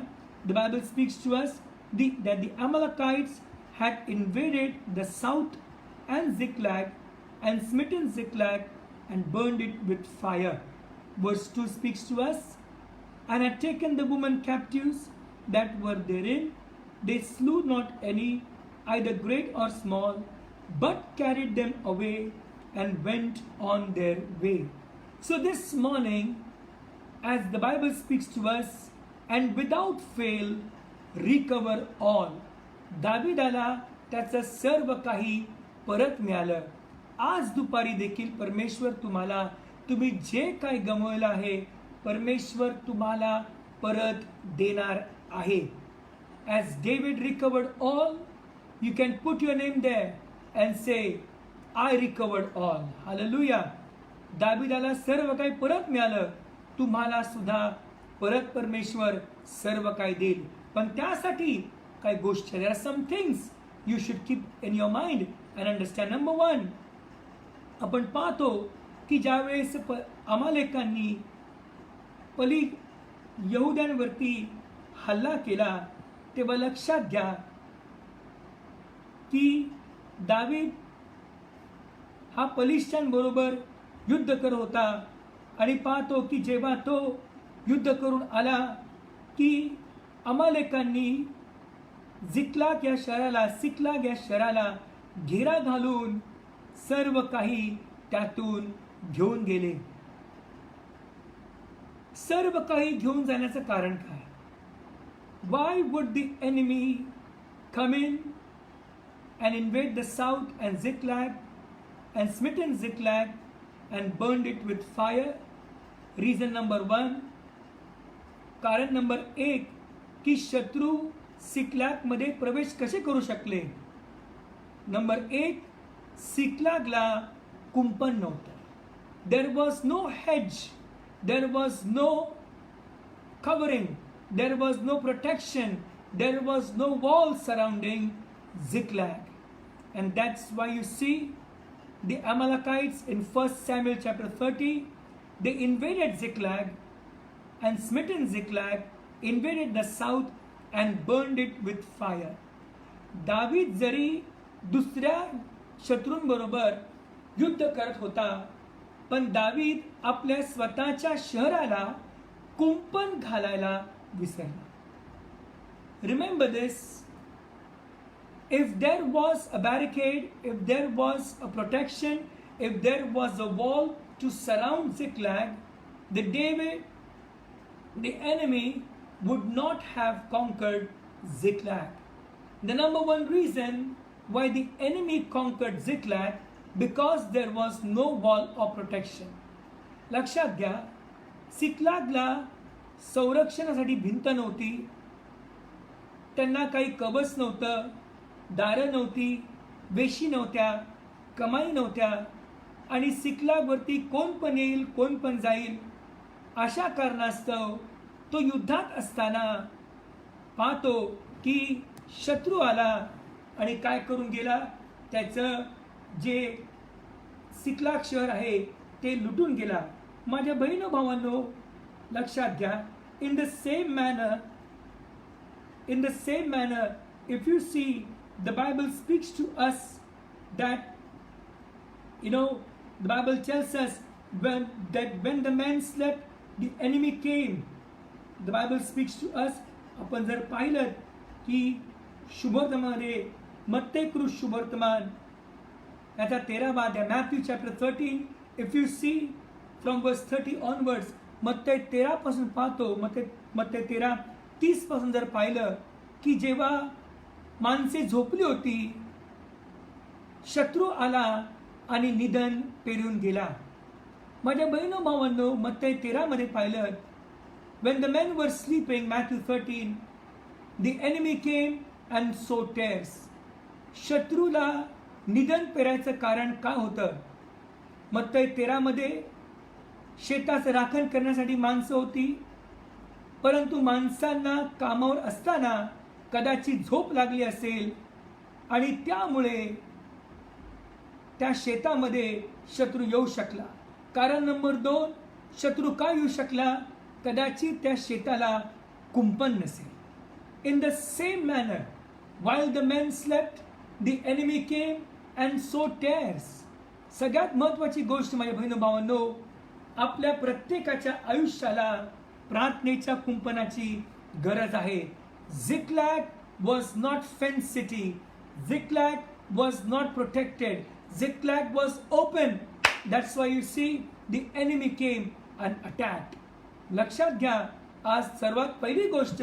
the Bible speaks to us that the Amalekites had invaded the south and Ziklag and smitten Ziklag and burned it with fire. Verse 2 speaks to us, and had taken the women captives that were therein. They slew not any, either great or small, but carried them away and went on their way. So this morning, as the Bible speaks to us, and without fail recover all. दाविदाला त्याचं सर्व काही परत मिळालं. आज दुपारी देखील परमेश्वर तुम्हाला, तुम्ही जे काही गमावलं आहे, परमेश्वर तुम्हाला परत देणार आहे. As David recovered all, you can put your name there and say, I recovered all. Hallelujah. दाविदाला सर्व काही परत मिळालं. तुम्हाला सुद्धा परत परमेश्वर सर्व काही देईल. पण त्यासाठी काही गोष्टी, there are some things you should keep in your mind and understand. Number 1, आपण पाहतो की ज्यावेळेस अमालेकांनी यहुद्यांवरती हल्ला केला, तेव्हा लक्षात घ्या की दावीद हा पलिश्त्यांबरोबर युद्ध करत होता. आणि पाहतो की जेव्हा तो युद्ध करून आला की अमालेकांनी सिकलाग या शहराला घेरा घालून सर्व काही त्यातून घेऊन गेले. सर्व काही घेऊन जाण्याचं कारण काय? Why would the enemy come in and invade the south and Ziklag and smitten Ziklag and burned it with fire? Reason number 1, कारण नंबर 1 की शत्रू सिकलाग मध्ये प्रवेश कसे करू शकले? नंबर 1, सिकलागला कुंपण नव्हतं. There was no hedge, there was no covering, there was no protection, there was no wall surrounding Ziklag. And that's why you see the Amalekites in 1 Samuel chapter 30, they invaded Ziklag and smitten Ziklag, invaded the south and burned it with fire. दावीद जरी दुसऱ्या शत्रूंबरोबर युद्ध करत होता, पण दावीद आपल्या स्वतःच्या शहराला कुंपण घालायला विसरला. Remember this. If there was a barricade, if there was a protection, if there was a wall to surround Ziklag, the enemy would not have conquered Ziklag. The number one reason why the enemy conquered Ziklag, because there was no wall of protection. लक्षात घ्या, सिकलागला संरक्षणासाठी भिंत नव्हती, त्यांना काही कवच नव्हतं, दारं नव्हती, वेशी नव्हत्या, कमाई नव्हत्या, आणि सिकलागवरती कोण पण येईल, कोण पण जाईल, अशा कारणास्तव तो युद्धात असताना पाहतो की शत्रू आला आणि काय करून गेला, त्याचं जे सिकलाग शहर आहे ते लुटून गेला. माझ्या बहिण भावांनो, लक्षात घ्या, in the same manner, if you see, the Bible speaks to us that, the Bible tells us when the man slept, the enemy came. The Bible speaks to us. आपण जर पाहिलं की शुभवर्तमानमध्ये मत्तेकृत शुभवर्तमान याचा 13वा अध्याय, Matthew chapter 13, if you see from verse 30 onwards, मत्ते 13 पासून पाहतो, मत्ते 13:30 पासून जर पाहिलं की जेव्हा माणसे झोपली होती, शत्रू आला आणि निधन पेरून गेला. माझ्या बहिणो भावांनो, मत्ते 13 मध्ये पाहिलं, when the men were sleeping, Matthew 13, the enemy came and sowed tares. शत्रूला निधन पेरायचं कारण काय होतं? मत्ते 13 मध्ये शेताचं राखण करण्यासाठी माणसं होती, परंतु माणसांना कामावर असताना कदाचित झोप लागली असेल आणि त्यामुळे त्या शेतामध्ये शत्रू येऊ शकला. कारण नंबर 2, शत्रू का येऊ शकला? कदाचित त्या शेताला कुंपण नसेल. In the same manner, while the men slept, the enemy came and sowed tares. सगळ्यात महत्त्वाची गोष्ट माझ्या बहिणी भावांनो, आपल्या प्रत्येकाच्या आयुष्याला प्रार्थनेच्या कुंपणाची गरज आहे. Ziklag was not fenced city. Ziklag was not protected. Ziklag was open. That's why you see the enemy came and attacked. लक्षात घ्या, आज सर्वात पहिली गोष्ट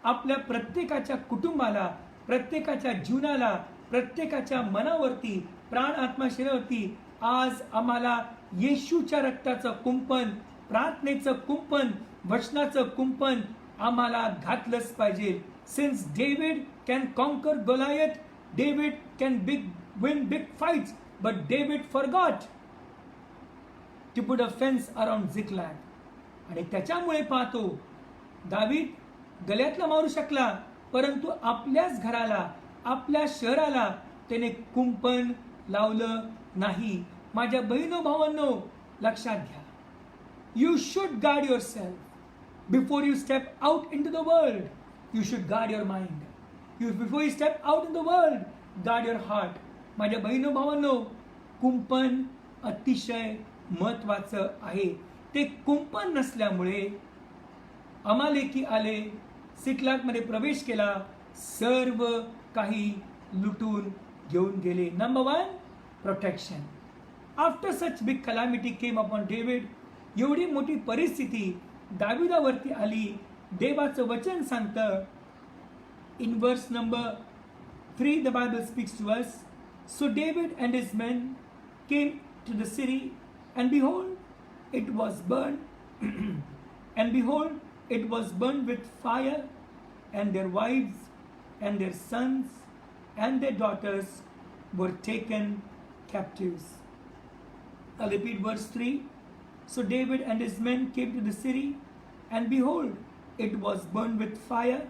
आपल्या प्रत्येकाच्या कुटुंबाला, प्रत्येकाच्या जीवनाला, प्रत्येकाच्या मनावरती, प्राण आत्मा शरीरावरती आज आम्हाला येशूच्या रक्ताचं कुंपण, प्रार्थनेचं कुंपण, वचनाचं कुंपण आम्हाला घातलंच पाहिजे. Since David can conquer Goliath, David can win big fights, but David forgot to put a fence around Ziklag. आणि त्याच्यामुळे पाहतो दावीद गल्यातला मारू शकला, परंतु आपल्याच घराला, आपल्या शहराला त्याने कुंपण लावलं नाही. माझ्या बहिणो भावांनो, लक्षात घ्या, you should guard your self before you step out in to the world. You should guard your mind. Before you step out in the world, guard your heart. माझ्या बहिणो भावांनो, कुंपण अतिशय महत्वाचं आहे. ते कुंपण नसल्यामुळे अमालेकी आले, सिकलागमध्ये प्रवेश केला, सर्व काही लुटून घेऊन गेले. Number 1, protection. After such big calamity came upon David, एवढी मोठी परिस्थिती दाविदावरती आली. देवाचं वचन सांगतं इन वर्स number 3, the Bible speaks to us. So David and his men came to the city, and behold, it was burned, and behold, it was burned with fire, and their wives and their sons and their daughters were taken captives. I'll repeat verse 3. So David and his men came to the city, and behold, it was burned with fire,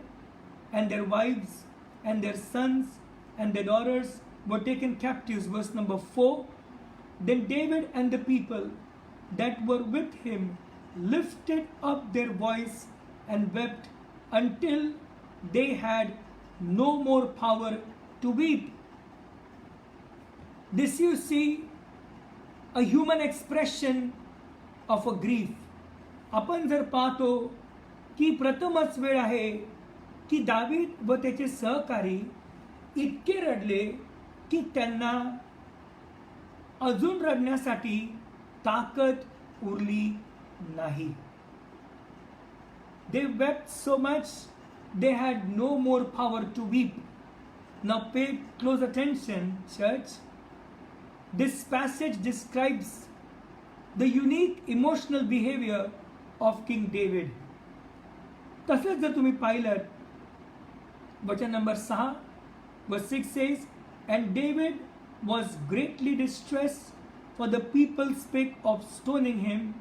and their wives and their sons and their daughters were taken captives. Verse number 4. Then David and the people that were with him lifted up their voice and wept until they had no more power to weep. This you see a human expression of a grief. आपण जर पाहतो की प्रथमच वेळ आहे की दावीद व त्याचे सहकारी इतके रडले की त्यांना अजून रडण्यासाठी ताकद उरली नाही. They wept so much they had no more power to weep. Now pay close attention, church. This passage describes the unique emotional behavior of King David. तसंच जर तुम्ही पाहिलं, वचन number 6 verse 6 says, and David was greatly distressed, for the people spake of stoning him,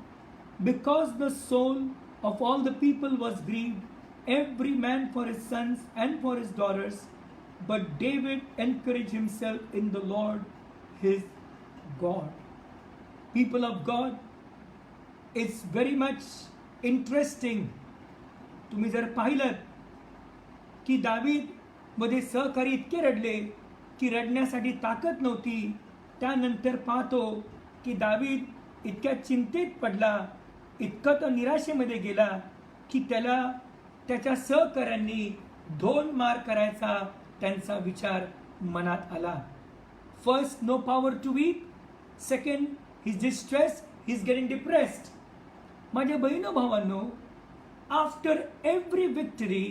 because the soul of all the people was grieved, every man for his sons and for his daughters. But David encouraged himself in the Lord his God. People of God, it's very much interesting. तुम्ही जर पाहिलं की दावीद मध्ये सहकारी इतके रडले की रडण्यासाठी ताकद नव्हती. त्यानंतर पाहतो की दावीद इतक्या चिंतेत पडला, इतका तो निराशेमध्ये गेला की त्याला त्याच्या सहकाऱ्यांनी 2 मार करायचा त्यांचा विचार मनात आला. First, no power to weep. Second, he is distress, he is getting depressed. माझ्या बहिणो भावांनो, after every victory,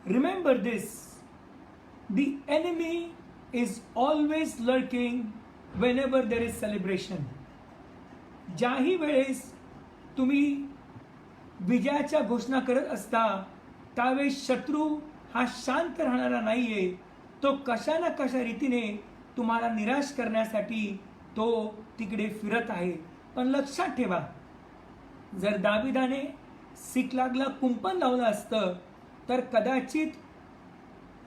remember this, the enemy is always lurking whenever there is celebration. ज्याही वेळेस तुम्ही विजयाच्या घोषणा करत असता त्यावेळेस शत्रू हा शांत राहणारा नाहीये. तो कशा ना कशा रीतीने तुम्हाला निराश करण्यासाठी तो तिकडे फिरत आहे. पण लक्षात ठेवा, जर दाविदाने सिकलागला कुंपण लावलं असतं तर कदाचित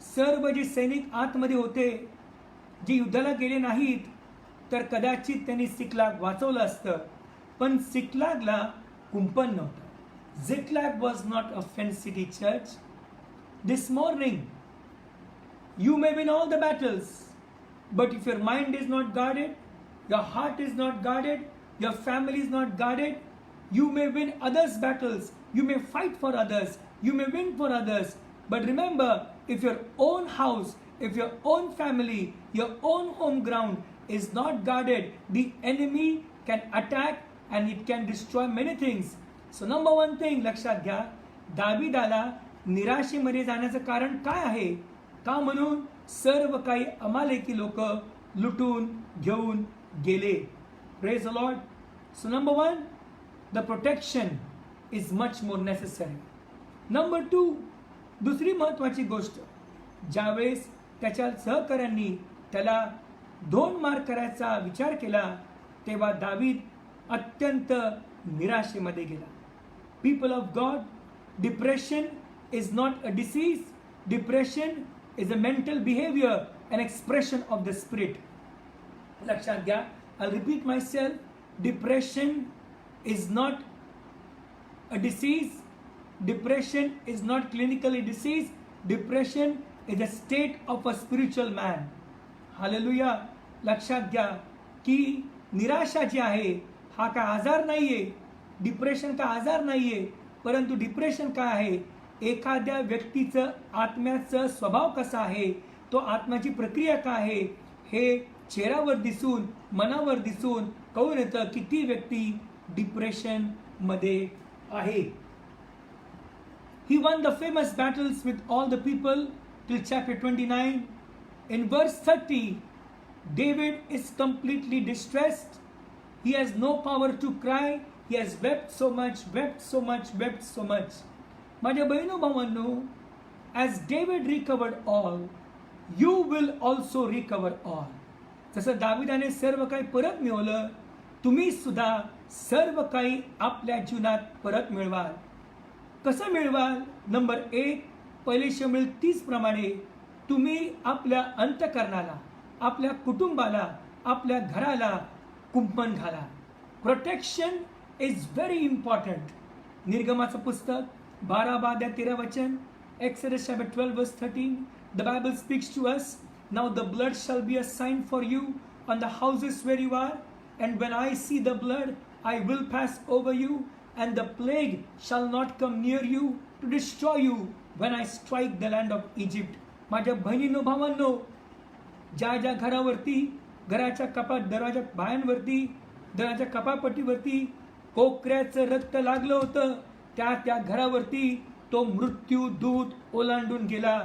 सर्व जे सैनिक आतमध्ये होते, जे युद्धाला गेले नाहीत, तर कदाचित त्यांनी सिकलाग वाचवलं असतं. पण सिकलागला कुंपण नव्हतं. Ziklag was not a fenced city, church. This morning, you may win all the battles, but if your mind is not guarded, your heart is not guarded, your family is not guarded, you may win others' battles, you may fight for others, you may win for others. But remember, if your own house, if your own family, your own home ground is not guarded, the enemy can attack and it can destroy many things. So number one thing लक्षात घ्या, दाविदाला निराशेमध्ये जाण्याचं कारण काय आहे? का म्हणून सर्व काही अमालेकी लोक लुटून घेऊन गेले. Praise the Lord. So number one, the protection is much more necessary. Number two, दुसरी महत्वाची गोष्ट, ज्यावेळेस त्याच्या सहकाऱ्यांनी त्याला 2 मार करायचा विचार केला तेव्हा दावीद अत्यंत निराशेमध्ये गेला. People of God, depression is not a disease. Depression is a mental behaviour, an expression of the spirit. लक्षात घ्या. I'll repeat myself. Depression is not a disease. Depression is not clinically disease. Depression is a state of a spiritual man. Hallelujah. लक्षात घ्या की निराशा जी आहे हा काय आजार नाहीये. डिप्रेशन का आजार नाहीये, परंतु डिप्रेशन काय आहे, एखाद्या व्यक्तीचं आत्म्याचा स्वभाव कसा आहे, तो आत्म्याची प्रक्रिया काय आहे हे चेहऱ्यावर दिसून, मनावर दिसून कळून येतं की ती व्यक्ती डिप्रेशन मध्ये आहे. He won the famous battles with all the people till chapter 29. In verse 30, David is completely distressed. He has no power to cry. He has wept so much, wept so much, wept so much. माझ्या बहिणो भावांनो, as David recovered all, you will also recover all. जसं दाविदाने सर्व काही परत मिळवलं, तुम्ही सुद्धा सर्व काही आपल्या जीवनात परत मिळवाल. कसं मिळवाल? नंबर 1, पहिले शमूएल 30 प्रमाणे तुम्ही आपल्या अंतःकरणाला, आपल्या कुटुंबाला, आपल्या घराला कुंपण घाला. Protection is very important. निर्गमाचं पुस्तक 12:13 Exodus chapter 12 verse 13. The Bible speaks to us. Now the blood shall be a sign for you on the houses where you are, and when I see the blood, I will pass over you, and the plague shall not come near you to destroy you when I strike the land of Egypt. माझ्या बहिणींनो भावांनो, ज्या ज्या घरावरती, घराच्या कपाट दरवाजा बायांवरती, दरवाजा कपापट्टीवरती कोकऱ्याचं रक्त लागलं होतं, त्या त्या घरावरती तो मृत्यू दूत ओलांडून गेला.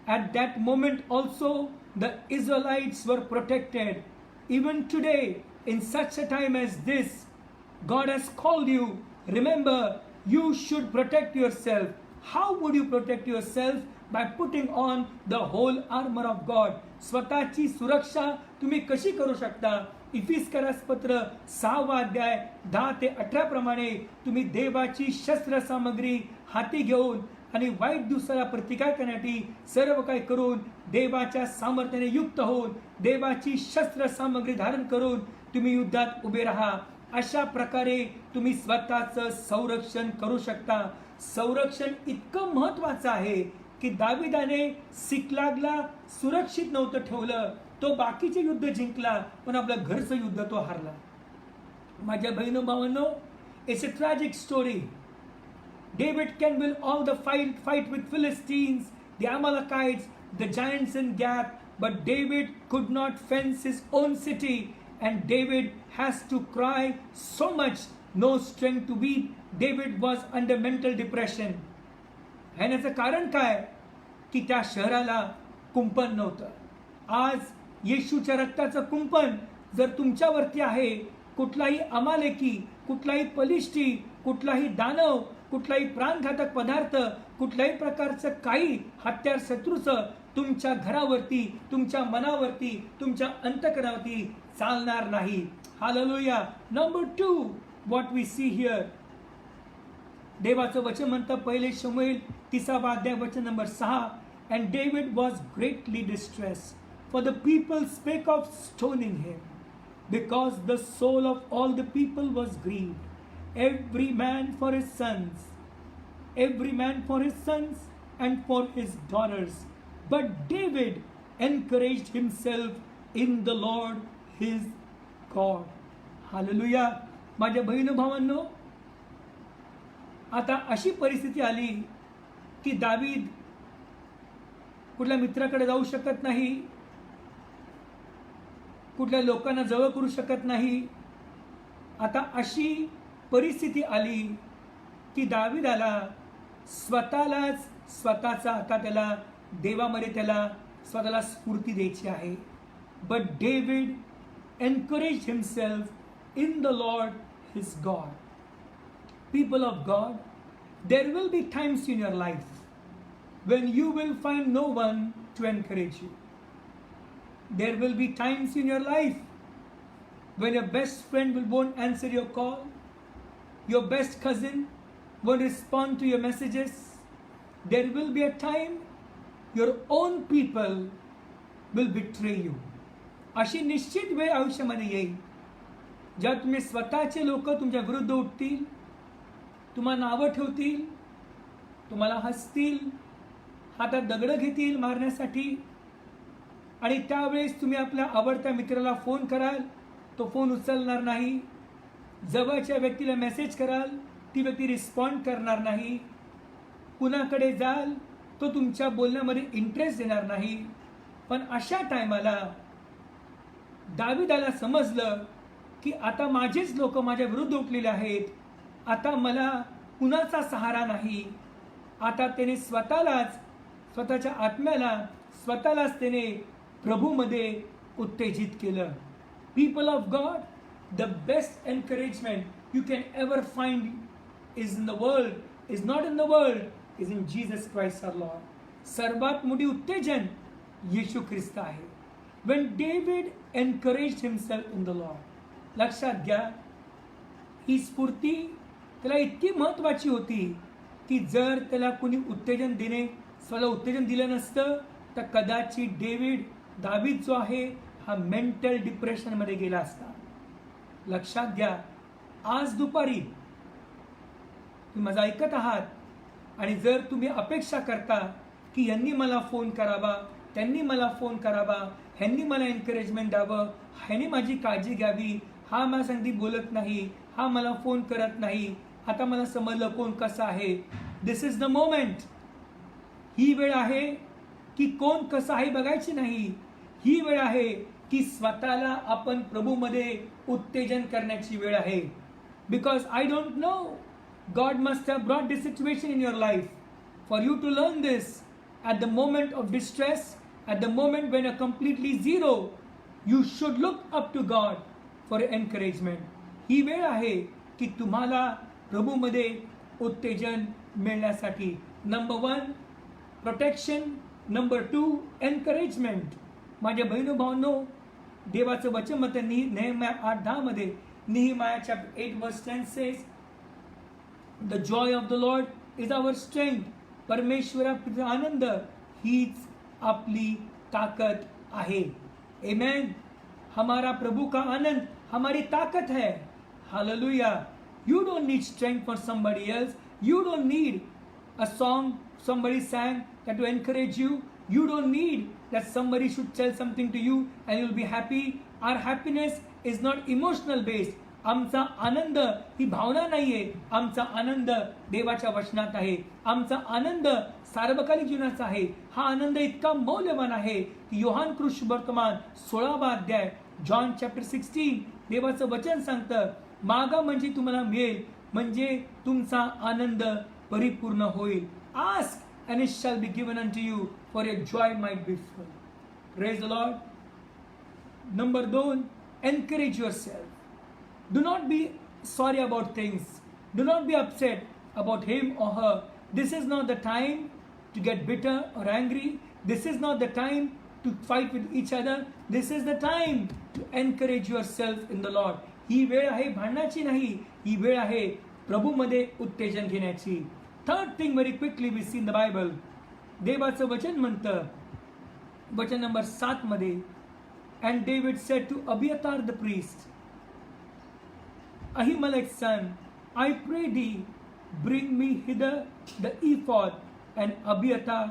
At that moment also the Israelites were protected. Even today, in such a time as this, God has called you. Remember, you should protect yourself. How would you protect yourself? By putting on the whole armor of God. स्वतःची सुरक्षा तुम्ही कशी करू शकता? इफिस्करास पत्र 6 अध्याय 10 ते 18 प्रमाणे तुम्ही देवाची शस्त्र सामग्री हाती घेऊन आणि वाईट दिवसाला प्रतिकार करण्यासाठी सर्व काही करून देवाच्या सामर्थ्याने युक्त होऊन देवाची शस्त्र सामग्री धारण करून तुम्ही युद्धात उभे राहा. अशा प्रकारे तुम्ही स्वतःचं संरक्षण करू शकता. संरक्षण इतकं महत्वाचं आहे की दाविदाने सिकलागला सुरक्षित नव्हतं ठेवलं. तो बाकीचे युद्ध जिंकला, पण आपलं घरचं युद्ध तो हारला. माझ्या बहिणो भावांनो, it's a tragic story. David can win all the fight with Philistines, the Amalekites, the giants in Gath, but David could not fence his own city, and David has to cry so much, no strength to weep. David was under mental depression. आणि याचं कारण काय? की त्या शहराला कुंपण नव्हतं. आज येशूच्या रक्ताचं कुंपण जर तुमच्यावरती आहे, कुठलाही अमालेकी, कुठलाही पलिष्टी, कुठलाही दानव, कुठलाही प्राणघातक पदार्थ, कुठल्याही प्रकारचं काही हत्यार शत्रूचं तुमच्या घरावरती, तुमच्या मनावरती, तुमच्या अंतःकरणावरती चालणार नाही. Hallelujah. Number 2, what we see here, देवाचं वचन म्हणतं पहिले शमूएल 30 अध्याय वचन number 6, and David was greatly distressed, for the people spake of stoning him, because the soul of all the people was grieved, every man for his sons, and for his daughters. But David encouraged himself in the Lord his God. Hallelujah. माझ्या बहिण भावांनो, आता अशी परिस्थिती आली की दावीद कुठल्या मित्राकडे जाऊ शकत नाही, कुठल्या लोकांना जवळ करू शकत नाही. आता अशी परिस्थिती आली की दावीदाला स्वतःलाच स्वतःचा आता त्याला देवामध्ये त्याला स्वतःला स्फूर्ती द्यायची आहे. But David encourage himself in the Lord his God. People of God, there will be times in your life when you will find no one to encourage you. There will be times in your life when your best friend won't answer your call, Your best cousin won't respond to your messages. There will be a time your own people will betray you. अशी निश्चित वेळ आयुष्यामध्ये येईल ज्या तुम्ही स्वतःचे लोक तुमच्या विरुद्ध उठतील, तुम्हाला नावं ठेवतील, तुम्हाला हसतील, हातात दगडं घेतील मारण्यासाठी. आणि त्यावेळेस तुम्ही आपल्या आवडत्या मित्राला फोन कराल, तो फोन उचलणार नाही. जवळच्या व्यक्तीला मेसेज कराल, ती व्यक्ती रिस्पॉन्ड करणार नाही. कुणाकडे जाल, तो तुमच्या बोलण्यामध्ये इंटरेस्ट देणार नाही. पण अशा टायमाला दाविदाला समजलं की आता माझेच लोक माझ्या विरुद्ध उठलेले आहेत, आता मला कुणाचा सहारा नाही. आता त्याने स्वतःच्या आत्म्याला स्वतःलाच त्याने प्रभूमध्ये उत्तेजित केलं. People of God, the best encouragement you can ever find is in the world, is not in the world, is in Jesus Christ our Lord. सर्वात मोठी उत्तेजन येशू ख्रिस्त आहे. When David encouraged himself in the Lord, लक्षात घ्या, ही स्फूर्ती त्याला इतकी महत्वाची होती की जर त्याला कोणी उत्तेजन दिलं नसतं तर कदाचित दावीद जो आहे हा मेंटल डिप्रेशन मध्ये गेला असता. लक्षात घ्या, आज दुपारी तुम्ही माझं ऐकत आहात आणि जर तुम्ही अपेक्षा करता की यांनी मला फोन करावा, त्यांनी मला फोन करावा, ह्यांनी मला एनकरेजमेंट द्यावं, ह्यांनी माझी काळजी घ्यावी, हा मला संगती बोलत नाही, हा मला फोन करत नाही, आता मला समजलं कोण कसं आहे. This is the moment. ही वेळ आहे की कोण कसं आहे बघायची नाही. ही वेळ आहे की स्वतःला आपण प्रभूमध्ये उत्तेजन करण्याची वेळ आहे. Because I don't know, God must have brought this situation in your life for you to learn this. At the moment of distress, at the moment when you're completely zero, you should look up to God for encouragement. ही वेळ आहे की तुम्हाला प्रभूमध्ये उत्तेजन मिळण्यासाठी. Number 1 protection, number 2 encouragement. माझ्या बहिणी भावांनो, देवाचं वचन म्हणतं नेहम्या 8:10 मध्ये, नेहम्या chapter 8 verse 10 says, the joy of the Lord is our strength. परमेश्वराचा आनंद हीच आपली ताकद आहे. आमेन. हमारा प्रभु का आनंद हमारी ताकत है. Hallelujah. You don't need strength for somebody else. You don't need a song somebody sang that to encourage you. You don't need that somebody should tell something to you and you'll be happy. Our happiness is not emotional based. आमचा आनंद ही भावना नाहीये. आमचा आनंद देवाच्या वचनात आहे. आमचा आनंद सार्वकालिक जीवनाचा आहे. हा आनंद इतका मौल्यवान आहे की योहान कृष्णवर्तमान 16वा अध्याय, जॉन चॅप्टर 16, देवाचं वचन सांगतं, मागा म्हणजे तुम्हाला मिळेल, म्हणजे तुमचा आनंद परिपूर्ण होईल. Ask and it shall be given unto you, for your joy might be full. Praise the Lord. Number 2, encourage yourself. Do not be sorry about things. Do not be upset about him or her. This is not the time to get bitter or angry. This is not the time to fight with each other. This is the time to encourage yourself in the Lord. ही वेळ आहे भांडणाची नाही, ही वेळ आहे प्रभूमध्ये उत्तेजन घेण्याची. Third thing, very quickly we see in the Bible, देवाचं वचन म्हणतं, वचन नंबर 7 मध्ये, and David said to Abiathar the priest, Ahimelech's son, I pray thee, bring me hither the ephod. And Abiathar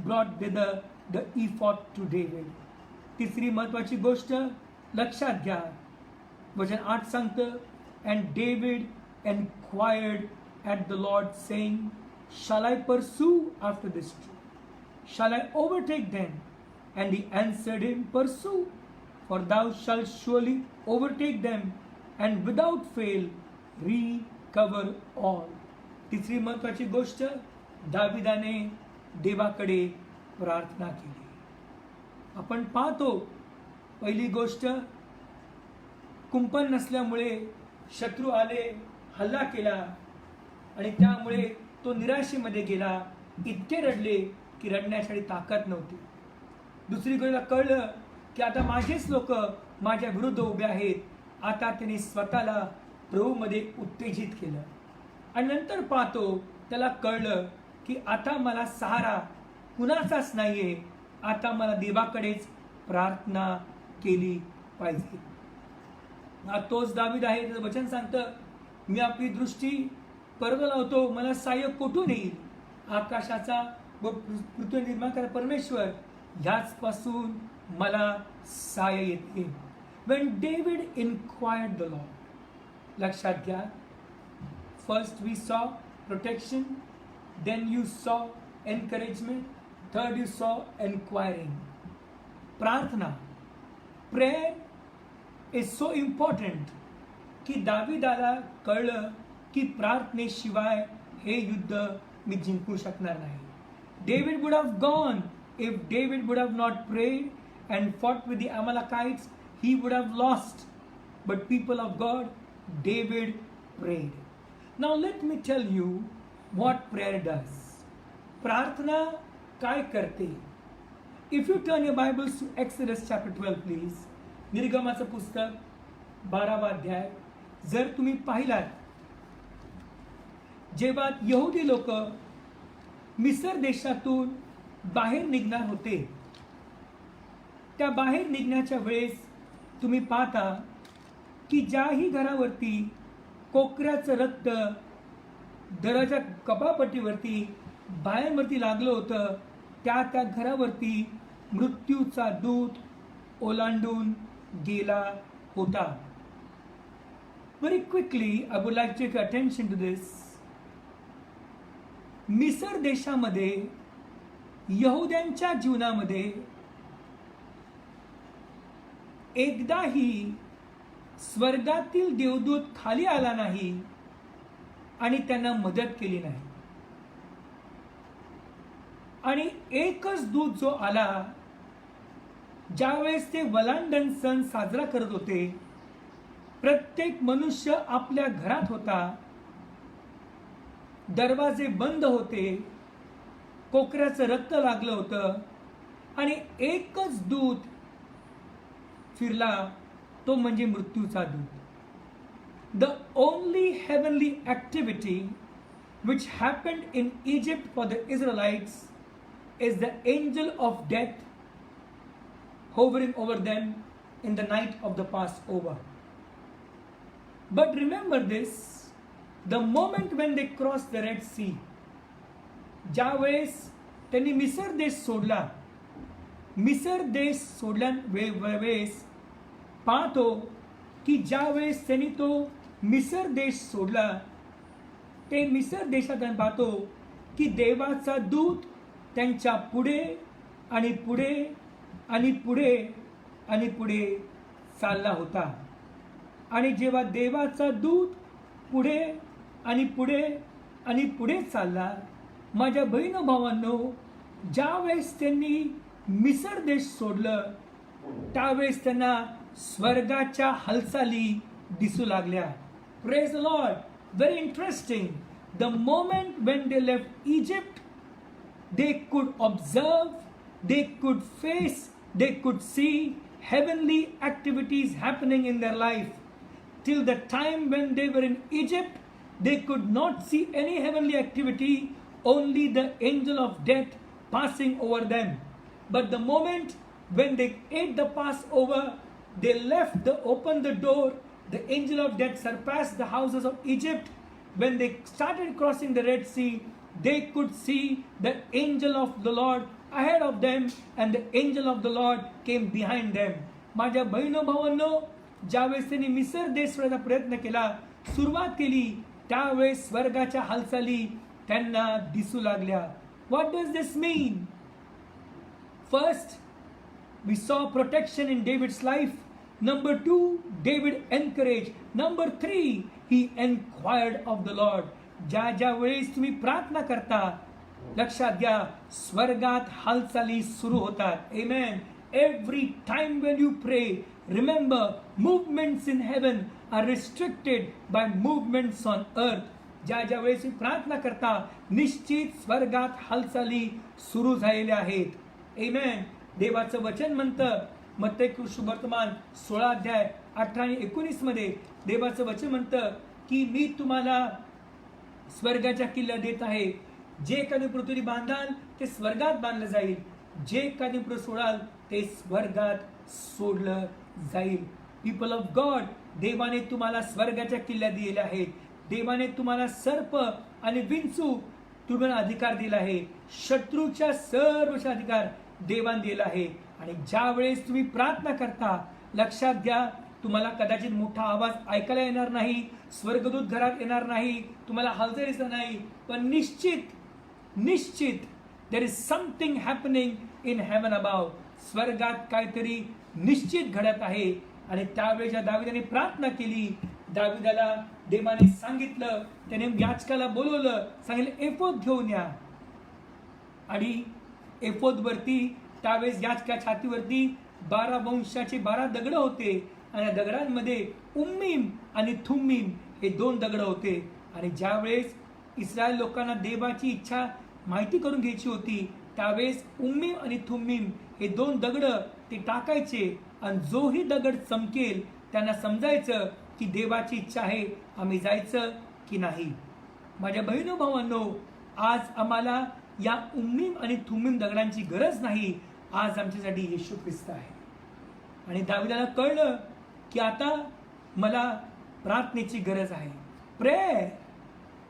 brought thither the ephod to David. तिसरी महत्वाची गोष्ट लक्षात घ्या. वचन 8 सांगतं, and David inquired at the Lord, saying, Shall I pursue after this troop? Shall I overtake them? And he answered him, Pursue, for thou shalt surely overtake them, and without fail recover all. तिसरी महत्वाची गोष्ट, दाविदाने देवाकडे प्रार्थना केली. आपण पाहतो, पहिली गोष्ट, कुंपण नसल्यामुळे शत्रू आले, हल्ला केला आणि त्यामुळे तो निराशेमध्ये गेला. इतके रडले की रडण्यासाठी ताकद नव्हती. दुसरी गोष्ट, कळलं की आता माझेच लोक माझ्या विरुद्ध उभे आहेत. आता त्याने स्वतःला प्रभूमध्ये उत्तेजित केलं. आणि नंतर पाहतो त्याला कळलं की आता मला सहारा कुणाचाच नाहीये, आता मला देवाकडेच प्रार्थना केली पाहिजे. हा तोच दावीद आहे. त्याचं वचन सांगतं, मी आपली दृष्टी परवा लावतो, मला सहाय्य कुठून येईल? आकाशाचा व पृथ्वी निर्माण करणारा परमेश्वर, ह्याच पासून मला सहाय्य येते. When David inquired the Lord, लक्षात घ्या, first we saw protection, then you saw encouragement, third you saw inquiring. प्रार्थना, prayer is so important की दाविदाला कळलं की प्रार्थनेशिवाय हे युद्ध मी जिंकू शकणार नाही. David would have gone if David would have not prayed and fought with the Amalekites. He would have lost. But people of God, David prayed. Now let me tell you what prayer does. प्रार्थना काय करते? If you turn your Bibles to Exodus chapter 12 please. निर्गमाचं पुस्तक 12वा अध्याय. जर तुम्ही पाहिलात, जेव्हा यहुदी लोक मिस्र देशातून बाहेर निघणार होते, त्या बाहेर निघण्याच्या वेळेस तुम्ही पाहता की ज्याही घरावरती कोकऱ्याचं रक्त दराच्या कपापट्टीवरती बायांवरती लागलं होतं, त्या घरावरती मृत्यूचा दूत ओलांडून गेला होता. Very quickly, I would like to take attention to this. मिस्र देशामध्ये यहुद्यांच्या जीवनामध्ये एकदाही स्वर्गातील देवदूत खाली आला नाही आणि त्यांना मदत केली नाही. आणि एकच दूत जो आला, ज्यावेळेस ते वलांडण सण साजरा करत होते, प्रत्येक मनुष्य आपल्या घरात होता, दरवाजे बंद होते, कोकऱ्याचं रक्त लागलं होतं, आणि एकच दूत फिरला, तो म्हणजे मृत्यूचा दूत. The only heavenly activity which happened in Egypt for the Israelites is the angel of death hovering over them in the night of the Passover. But remember this, the moment when they crossed the Red Sea, ज्यावेळेस त्यांनी मिस्र देश सोडला, मिस्र देश सोडल्या वेळेस पाहतो की ज्यावेळेस त्यांनी तो मिस्र देश सोडला, ते मिस्र देशात पाहतो की देवाचा दूत त्यांच्या पुढे आणि पुढे आणि पुढे आणि पुढे चालला होता. आणि जेव्हा देवाचा दूत पुढे आणि पुढे आणि पुढे चालला, माझ्या बहिण भावांनो, ज्यावेळेस त्यांनी मिस्र देश सोडलं, त्यावेळेस त्यांना स्वर्गाच्या हालचाली दिसू लागल्या. Praise the Lord. Very interesting. The moment when they left Egypt, they could observe, they could face, they could see heavenly activities happening in their life. Till the time when they were in Egypt, they could not see any heavenly activity, only the angel of death passing over them. But the moment when they ate the Passover, they opened the door, the angel of death surpassed the houses of Egypt. When they started crossing the Red Sea, they could see the angel of the Lord ahead of them, and the angel of the Lord came behind them. माझ्या बहिणो भावांनो, ज्यावेळेस त्यांनी मिस्र देश सोडण्याचा प्रयत्न केला, सुरुवात केली, त्यावेळेस स्वर्गाच्या हालचाली त्यांना दिसू लागल्या. What does this mean? First, we saw protection in David's life. Number 2, David encouraged. Number 3, he inquired of the Lord. ज्या वेळेस तुम्ही प्रार्थना करता, लक्षात घ्या, स्वर्गात हालचाली सुरू होतात. Amen. Every time when you pray, remember, movements in heaven are restricted by movements on earth. ज्या वेळेस तुम्ही प्रार्थना करता, निश्चित स्वर्गात हालचाली सुरू झालेल्या आहेत. Amen. देवाचं वचन म्हणतं, मत्ती सुवर्तमान 16 अध्याय 18 आणि 19 मध्ये देवाचं वचन म्हणतं की मी तुम्हाला स्वर्गाच्या किल्ल्या देत आहे. जे काही पृथ्वी बांधाल ते स्वर्गात बांधलं जाईल, जे काही पृथ्वी सोडाल ते स्वर्गात सोडलं जाईल. पीपल ऑफ गॉड, देवाने तुम्हाला स्वर्गाच्या किल्ल्या दिलेल्या आहेत. देवाने तुम्हाला सर्प आणि विंचू तुम्हाला अधिकार दिला आहे. शत्रूच्या सर्व अधिकार देवाने दिला आहे. आणि ज्या वेळेस तुम्ही प्रार्थना करता, लक्षात घ्या, तुम्हाला कदाचित मोठा आवाज ऐकायला येणार नाही, स्वर्गदूत घरात येणार नाही, तुम्हाला हालचालीचं नाही, पण निश्चित there is something happening in heaven above. स्वर्गात काहीतरी निश्चित घडत आहे. आणि त्यावेळेस ज्या दाविदाने प्रार्थना केली, दाविदाला देवाने सांगितलं, त्याने याचकाला बोलवलं, सांगितलं एफोद घेऊन या. आणि एफोद वरती त्यावेळेस याचका छातीवरती 12 वंशाचे 12 दगड होते. आणि या दगडांमध्ये उम्मीम आणि थुम्मीम हे 2 दगड होते. आणि ज्यावेळेस इस्रायल लोकांना देवाची इच्छा माहिती करून घ्यायची होती, त्यावेळेस उम्मीम आणि थुम्मीम हे 2 दगड ते टाकायचे. आणि जोही दगड चमकेल त्यांना समजायचं की देवाची इच्छा आहे, आम्ही जायचं की नाही. माझ्या बहिणो भावांनो, आज आम्हाला या उम्मीम आणि थुम्मीम दगडांची गरज नाही. आज आमच्यासाठी येशू ख्रिस्त आहे. आणि दाविदाला कळलं की आता मला प्रार्थनेची गरज आहे.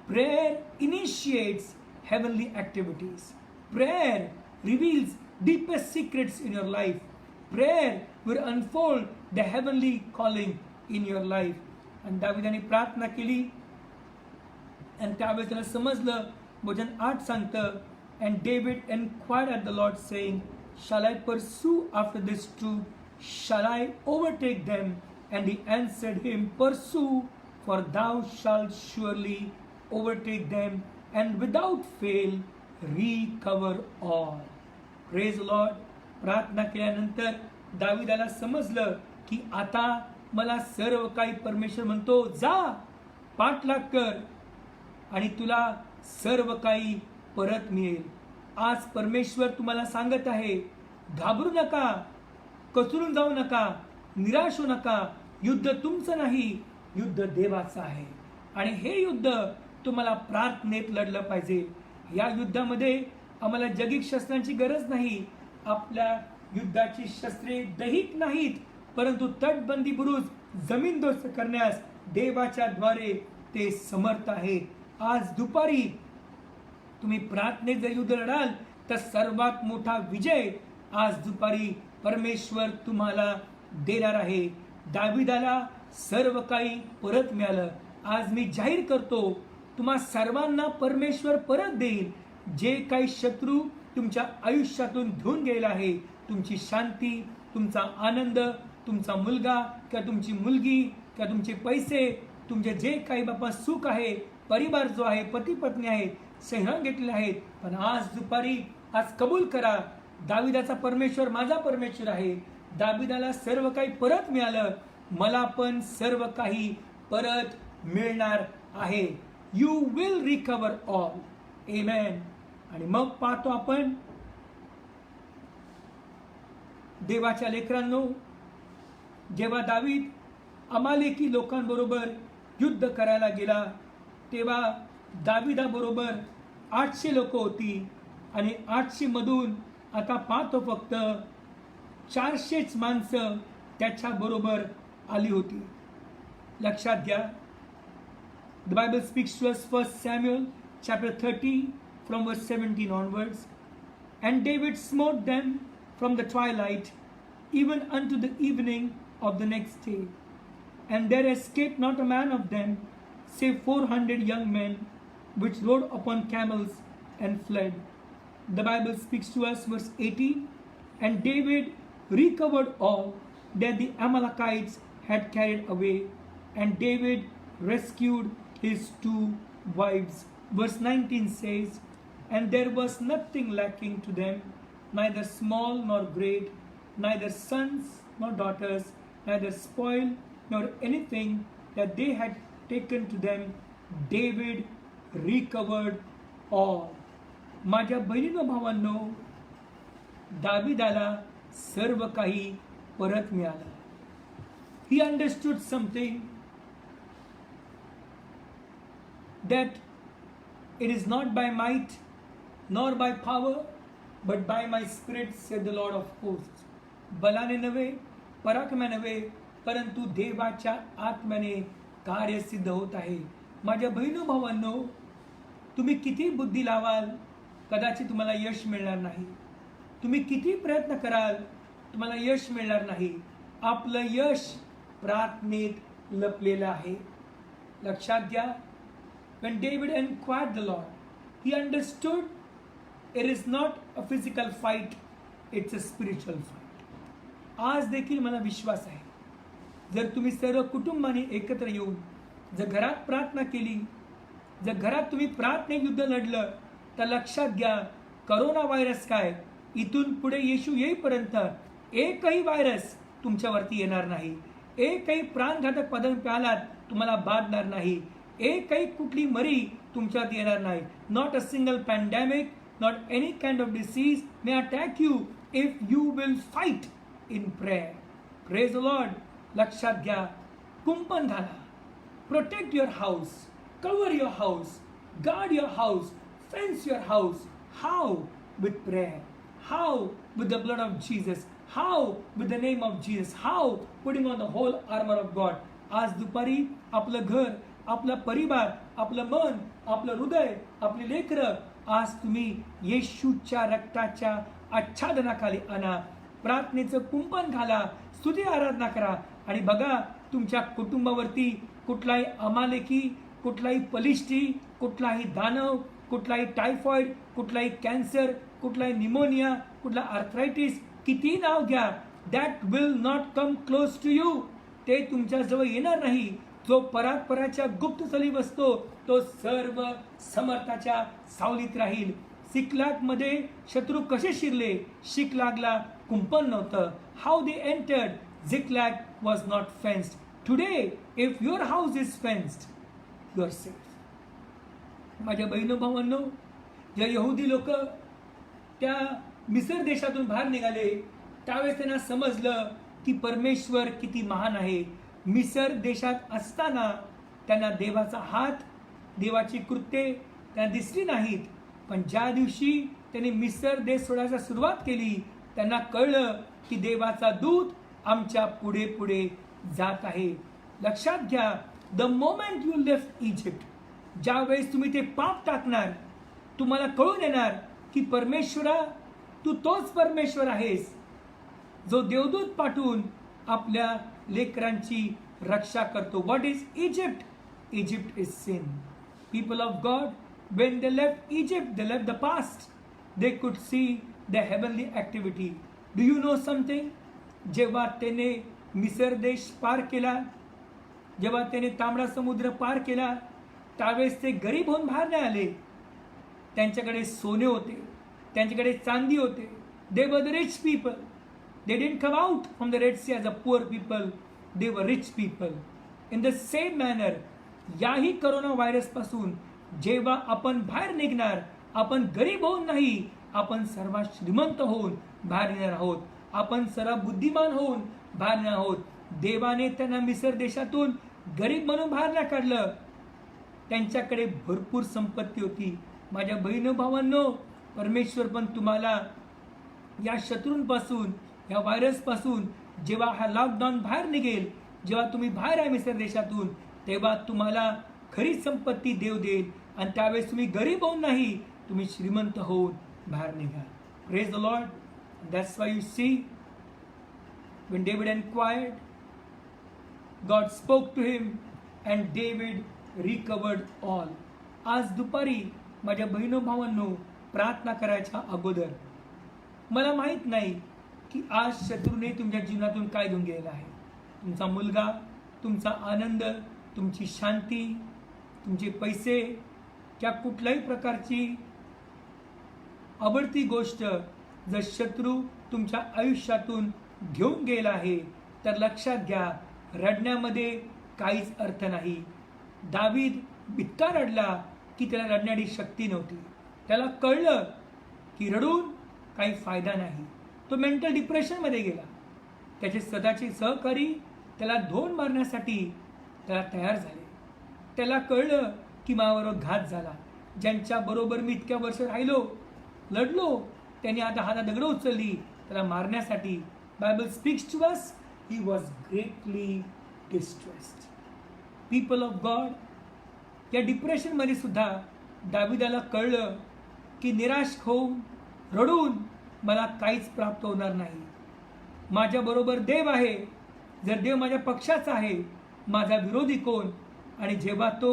Prayer initiates heavenly activities. Prayer reveals deepest secrets in your life. Prayer will unfold the heavenly calling in your life. आणि दाविदाने प्रार्थना केली. आणि त्यावेळेस त्याला समजलं. वचन 8 सांगतं, and David inquired at the Lord saying, shall I pursue after this troop? Shall I overtake them? And he answered him, pursue, for thou shalt surely overtake them, and without fail recover all. Praise the Lord. प्रार्थना केल्यानंतर दाविदाला समजलं की आता मला सर्व काही परमेश्वर म्हणतो, जा पाठलाग कर आणि तुला सर्व काही परत मिळेल. आज परमेश्वर तुम्हाला सांगत आहे, घाबरू नका, कचरून जाऊ नका, निराश होऊ नका. युद्ध तुमचं नाही, युद्ध देवाचं आहे. आणि हे युद्ध तुम्हाला प्रार्थनेत लढलं पाहिजे. या युद्धामध्ये आम्हाला जगिक शस्त्रांची गरज नाही. आपल्या युद्धाची शस्त्रे दैहिक नाहीत, परंतु तटबंदी बुरुज जमीनदोस्त करण्यास देवाच्या द्वारे ते समर्थ आहेत. आज दुपारी तुम्ही प्रार्थनेत जर युद्ध लढाल तर सर्वात मोठा विजय आज दुपारी परमेश्वर तुम्हाला देणार आहे. दाविदाला सर्व काही परत मिळालं. आज मी जाहीर करतो, तुम्हा सर्वांना परमेश्वर परत देईल. जे काही शत्रू तुमच्या आयुष्यातून घेऊन गेला आहे, तुमची शांती, तुमचा आनंद, तुमचा मुलगा किंवा तुमची मुलगी किंवा तुमचे पैसे, तुमचे जे काही बाबा सुख आहे, परिवार जो आहे, पती पत्नी आहेत, सह्यान घेतलेले आहेत. पण आज दुपारी आज कबूल करा, दाविदाचा परमेश्वर माझा परमेश्वर आहे. दाविदाला सर्व काही परत मिळालं, मला पण सर्व काही परत मिळणार आहे. You will recover all. Amen. आणि मग पाहतो आपण देवाच्या लेकरांनो, जेव्हा दावीद अमालेकी लोकांबरोबर युद्ध करायला गेला, तेव्हा दाविदाबरोबर 800 लोक होती. आणि 800 मधून आता पाहतो फक्त 400च माणसं त्याच्याबरोबर आली होती. लक्षात घ्या. The Bible speaks to us, 1 Samuel chapter 30 from verse 17 onwards. And David smote them from the twilight even unto the evening of the next day. And there escaped not a man of them, save 400 young men, which rode upon camels and fled. The Bible speaks to us, verse 18. And David recovered all that the Amalekites had carried away. And David rescued his 2 wives. Verse 19 says, and there was nothing lacking to them, neither small nor great, neither sons nor daughters, neither spoil nor anything that they had taken to them. David recovered all. माझ्या बहिणीनो भावांनो, दाविदाला सर्व काही परत मिळालं. He understood something, that It is not by might nor by power, but by my spirit, said the Lord of hosts. बलाने नव्हे, पराक्रमाने नव्हे, परंतु देवाच्या आत्म्याने कार्य सिद्ध होत आहे. माझ्या बहिणो भावांनो, तुम्ही किती बुद्धी लावाल, कदाचित तुम्हाला यश मिळणार नाही. तुम्ही किती प्रयत्न कराल, तुम्हाला यश मिळणार नाही. आपलं यश प्रार्थनेत लपलेलं आहे. लक्षात घ्या. When David inquired the Lord, he understood it is not a physical fight, it's a spiritual fight. आज देखील मला विश्वास आहे, जर तुम्ही सर्व कुटुंबाने एकत्र येऊन जर घरात प्रार्थना केली, जर घरात तुम्ही प्रार्थने युद्ध लढलं, तर लक्षात घ्या, करोना व्हायरस काय, इथून पुढे येशू येईपर्यंत एकही व्हायरस तुमच्यावरती येणार नाही. एकही प्राणघातक पदार्थ आलात तुम्हाला बाधणार नाही. एकही कुठली मरी तुमच्यावरती येणार नाही. Not a single pandemic, not any kind of disease may attack you if you will fight in prayer. Praise the Lord. लक्षात घ्या, कुंपण घाला. Protect your house, cover your house, guard your house, fence your house. How? With prayer. How? With the blood of Jesus. How? With the name of Jesus. How? Putting on the whole armour of God. आज दुपारी आपलं घर, आपला परिवार, आपलं मन, आपलं हृदय, आपली लेकरं आज तुम्ही येशूच्या रक्ताच्या आच्छादनाखाली आणा. प्रार्थनेचं कुंपण घाला, स्तुती आराधना करा आणि बघा तुमच्या कुटुंबावरती कुठलाही अमालेकी, कुठलाही पलिष्टी, कुठलाही दानव, कुठलाही टायफॉइड, कुठलाही कॅन्सर, कुठलाही निमोनिया, कुठला आर्थरायटिस, किती नाव घ्या, that will not come close to you. ते तुमच्याजवळ येणार नाही. जो परात्पराच्या गुप्तस्थळी बसतो तो सर्व समर्थाच्या सावलीत राहील. सिकलागमध्ये शत्रू कसे शिरले? शिकलागला कुंपण नव्हतं. How they entered? Ziklag was not fenced. Today, if your house is fenced, you are safe. माझ्या बहिणो भावांनो, ज्या यहुदी लोक त्या मिसर देशातून बाहेर निघाले, त्यावेळेस त्यांना समजलं की परमेश्वर किती महान आहे. मिसर देशात असताना त्यांना देवाचा हात, देवाची कृत्ये त्यांना दिसली नाहीत. पण ज्या दिवशी त्यांनी मिसर देश सोडायला सुरुवात केली, त्यांना कळलं की देवाचा दूत आमच्या पुढे पुढे जात आहे. लक्षात घ्या, the moment you left Egypt, ज्यावेळेस तुम्ही ते पाप टाकणार, तुम्हाला कळून येणार की परमेश्वरा, तू तोच परमेश्वर आहेस जो देवदूत पाठवून आपल्या लेकरांची रक्षा करतो. What is Egypt? Egypt is sin. People of God, when they left Egypt, they left the past. They could see the heavenly activity. Do you know something? जेव्हा त्याने मिसर देश पार केला, जेव्हा त्याने तांबडा समुद्र पार केला, त्यावेळेस ते गरीब होऊन बाहेर नाही आले. त्यांच्याकडे सोने होते, त्यांच्याकडे चांदी होते. They were the rich people. They didn't come out from the Red Sea as a poor people. They were rich people. In the same manner, याही करोना व्हायरस पासून जेव्हा आपण बाहेर निघणार, आपण गरीब होऊन नाही, आपण सर्वात श्रीमंत होऊन बाहेर येणार आहोत. आपण सर्व बुद्धिमान होऊन बाहेर येणार आहोत. देवाने त्यांना मिसर देशातून गरीब म्हणून बाहेर नाही काढलं. त्यांच्याकडे भरपूर संपत्ती होती. माझ्या बहिणी भावांनो, परमेश्वर पण तुम्हाला या शत्रूंपासून, या व्हायरसपासून, जेव्हा हा लॉकडाऊन बाहेर निघेल, जेव्हा तुम्ही बाहेर आहे मिसर देशातून, तेव्हा तुम्हाला खरी संपत्ती देव देईल. आणि त्यावेळेस तुम्ही गरीब होऊन नाही, तुम्ही श्रीमंत होऊन बाहेर निघा. Praise the Lord. That's why you see, when David inquired, God spoke to him and David recovered all. आज दुपारी माझ्या बहिणो भावांनो, प्रार्थना करायच्या अगोदर, मला माहित नाही की आज शत्रूने तुमच्या जीवनातून काय घेऊन गेलेला आहे. तुमचा मुलगा, तुमचा आनंद, तुमची शांती, तुमचे पैसे, त्या कुठल्याही प्रकारची आवडती गोष्ट जर शत्रू तुमच्या आयुष्यातून घेऊन गेला आहे, तर लक्षात घ्या, रडण्यामध्ये काहीच अर्थ नाही. दावीद इतका रडला की त्याला रडण्याची शक्ती नव्हती. त्याला कळलं की रडून काही फायदा नाही. तो मेंटल डिप्रेशनमध्ये गेला. त्याचे स्वतःचे सहकारी त्याला धोन मारण्यासाठी त्याला तयार झाले. त्याला कळलं की माझ्याबरोबर घात झाला. ज्यांच्या बरोबर मी इतक्या वर्ष राहिलो, लढलो, त्यांनी आता हातात दगड उचलली त्याला मारण्यासाठी. Bible speaks to us, he was greatly distressed. People of God, या डिप्रेशनमध्ये सुद्धा दाविदाला कळलं की निराश होऊन रडून मला काहीच प्राप्त होणार नाही. माझ्याबरोबर देव आहे. जर देव माझ्या पक्षाचा आहे, माझा विरोधी कोण? आणि जेव्हा तो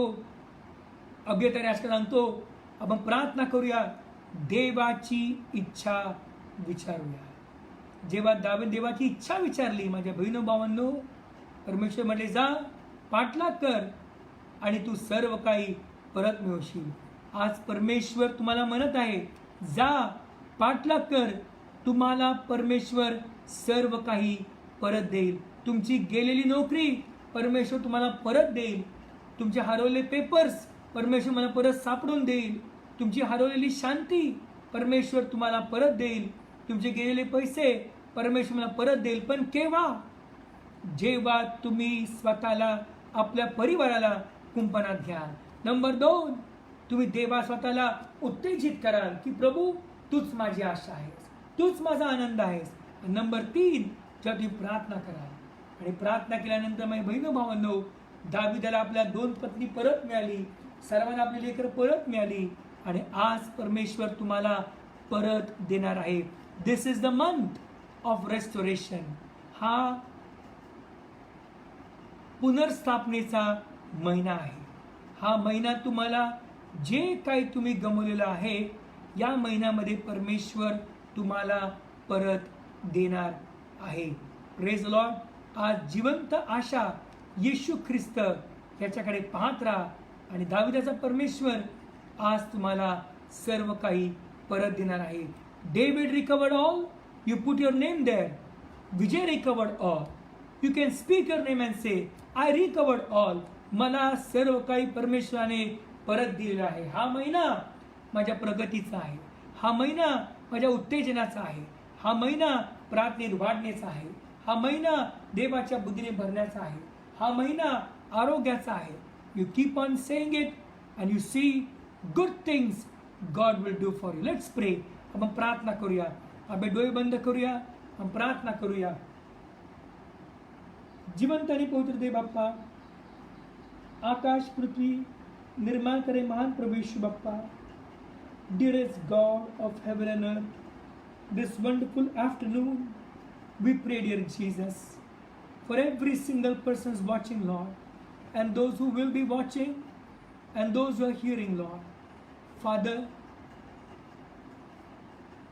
अभ्यतरी आजकाल सांगतो, आपण प्रार्थना करूया, देवाची इच्छा विचारूया. जेव्हा देवाची इच्छा विचारली, माझ्या बहिणो भावांनो, परमेश्वर म्हटले जा पाठलाग कर आणि तू सर्व काही परत मिळवशील. आज परमेश्वर तुम्हाला म्हणत आहे, जा पाठलाग कर, तुम्हाला परमेश्वर सर्व काही परत देईल. तुमची गेलेली नोकरी परमेश्वर तुम्हाला परत देईल. तुमचे हरवलेले पेपर्स परमेश्वर मला परत सापडून देईल. तुमची हरवलेली शांती परमेश्वर तुम्हाला परत देईल. तुमचे गेलेले पैसे परमेश्वर मला परत देईल. पण केव्हा? जेव्हा तुम्ही स्वतःला, आपल्या परिवाराला कुंपणात घ्या. नंबर 2, तुम्ही देवा स्वतःला उत्तेजित कराल की प्रभू तूच माझी आशा आहेस, तूच माझा आनंद आहेस. नंबर 3, जेव्हा तुम्ही प्रार्थना कराल आणि प्रार्थना केल्यानंतर माझ्या बहिण भावांनो, दाविदाला आपल्या 2 पत्नी परत मिळाली, सर्वांना आपली लेकरं परत मिळाली आणि आज परमेश्वर तुम्हाला परत देणार आहे. This is the month of restoration. हा पुनर्स्थापनेचा महिना आहे. हा महिना तुम्हाला जे काही तुम्ही गमावलेलं आहे, या महिन्यामध्ये परमेश्वर तुम्हाला परत देणार आहे. Praise Lord. आज जिवंत आशा येशू ख्रिस्त याच्याकडे पाहत राहा आणि दाविदाचा परमेश्वर आज तुम्हाला सर्व काही परत देणार आहे. David recovered all, you put your name there. Vijay recovered all, you can speak your name and say I recovered all. मला सर्व काही परमेश्वराने परत दिलेलं आहे. हा महिना माझ्या प्रगतीचा आहे. हा महिना माझ्या उत्तेजनाचा आहे. हा महिना प्रार्थनेत वाढण्याचा आहे. हा महिना देवाच्या बुद्धीने भरण्याचा आहे. हा महिना आरोग्याचा आहे. You keep on saying it and you see good things God will do for you. Let's pray. आपण प्रार्थना करूया. आपण डोळे बंद करूया. आपण प्रार्थना करूया. जिवंत आणि पवित्र देव बाप्पा, आकाश पृथ्वी निर्माण करे महान प्रभू यीशु बाप्पा, dearest God of heaven and earth, this wonderful afternoon we pray, dear Jesus, for every single person watching, Lord, and those who will be watching and those who are hearing, Lord. Father,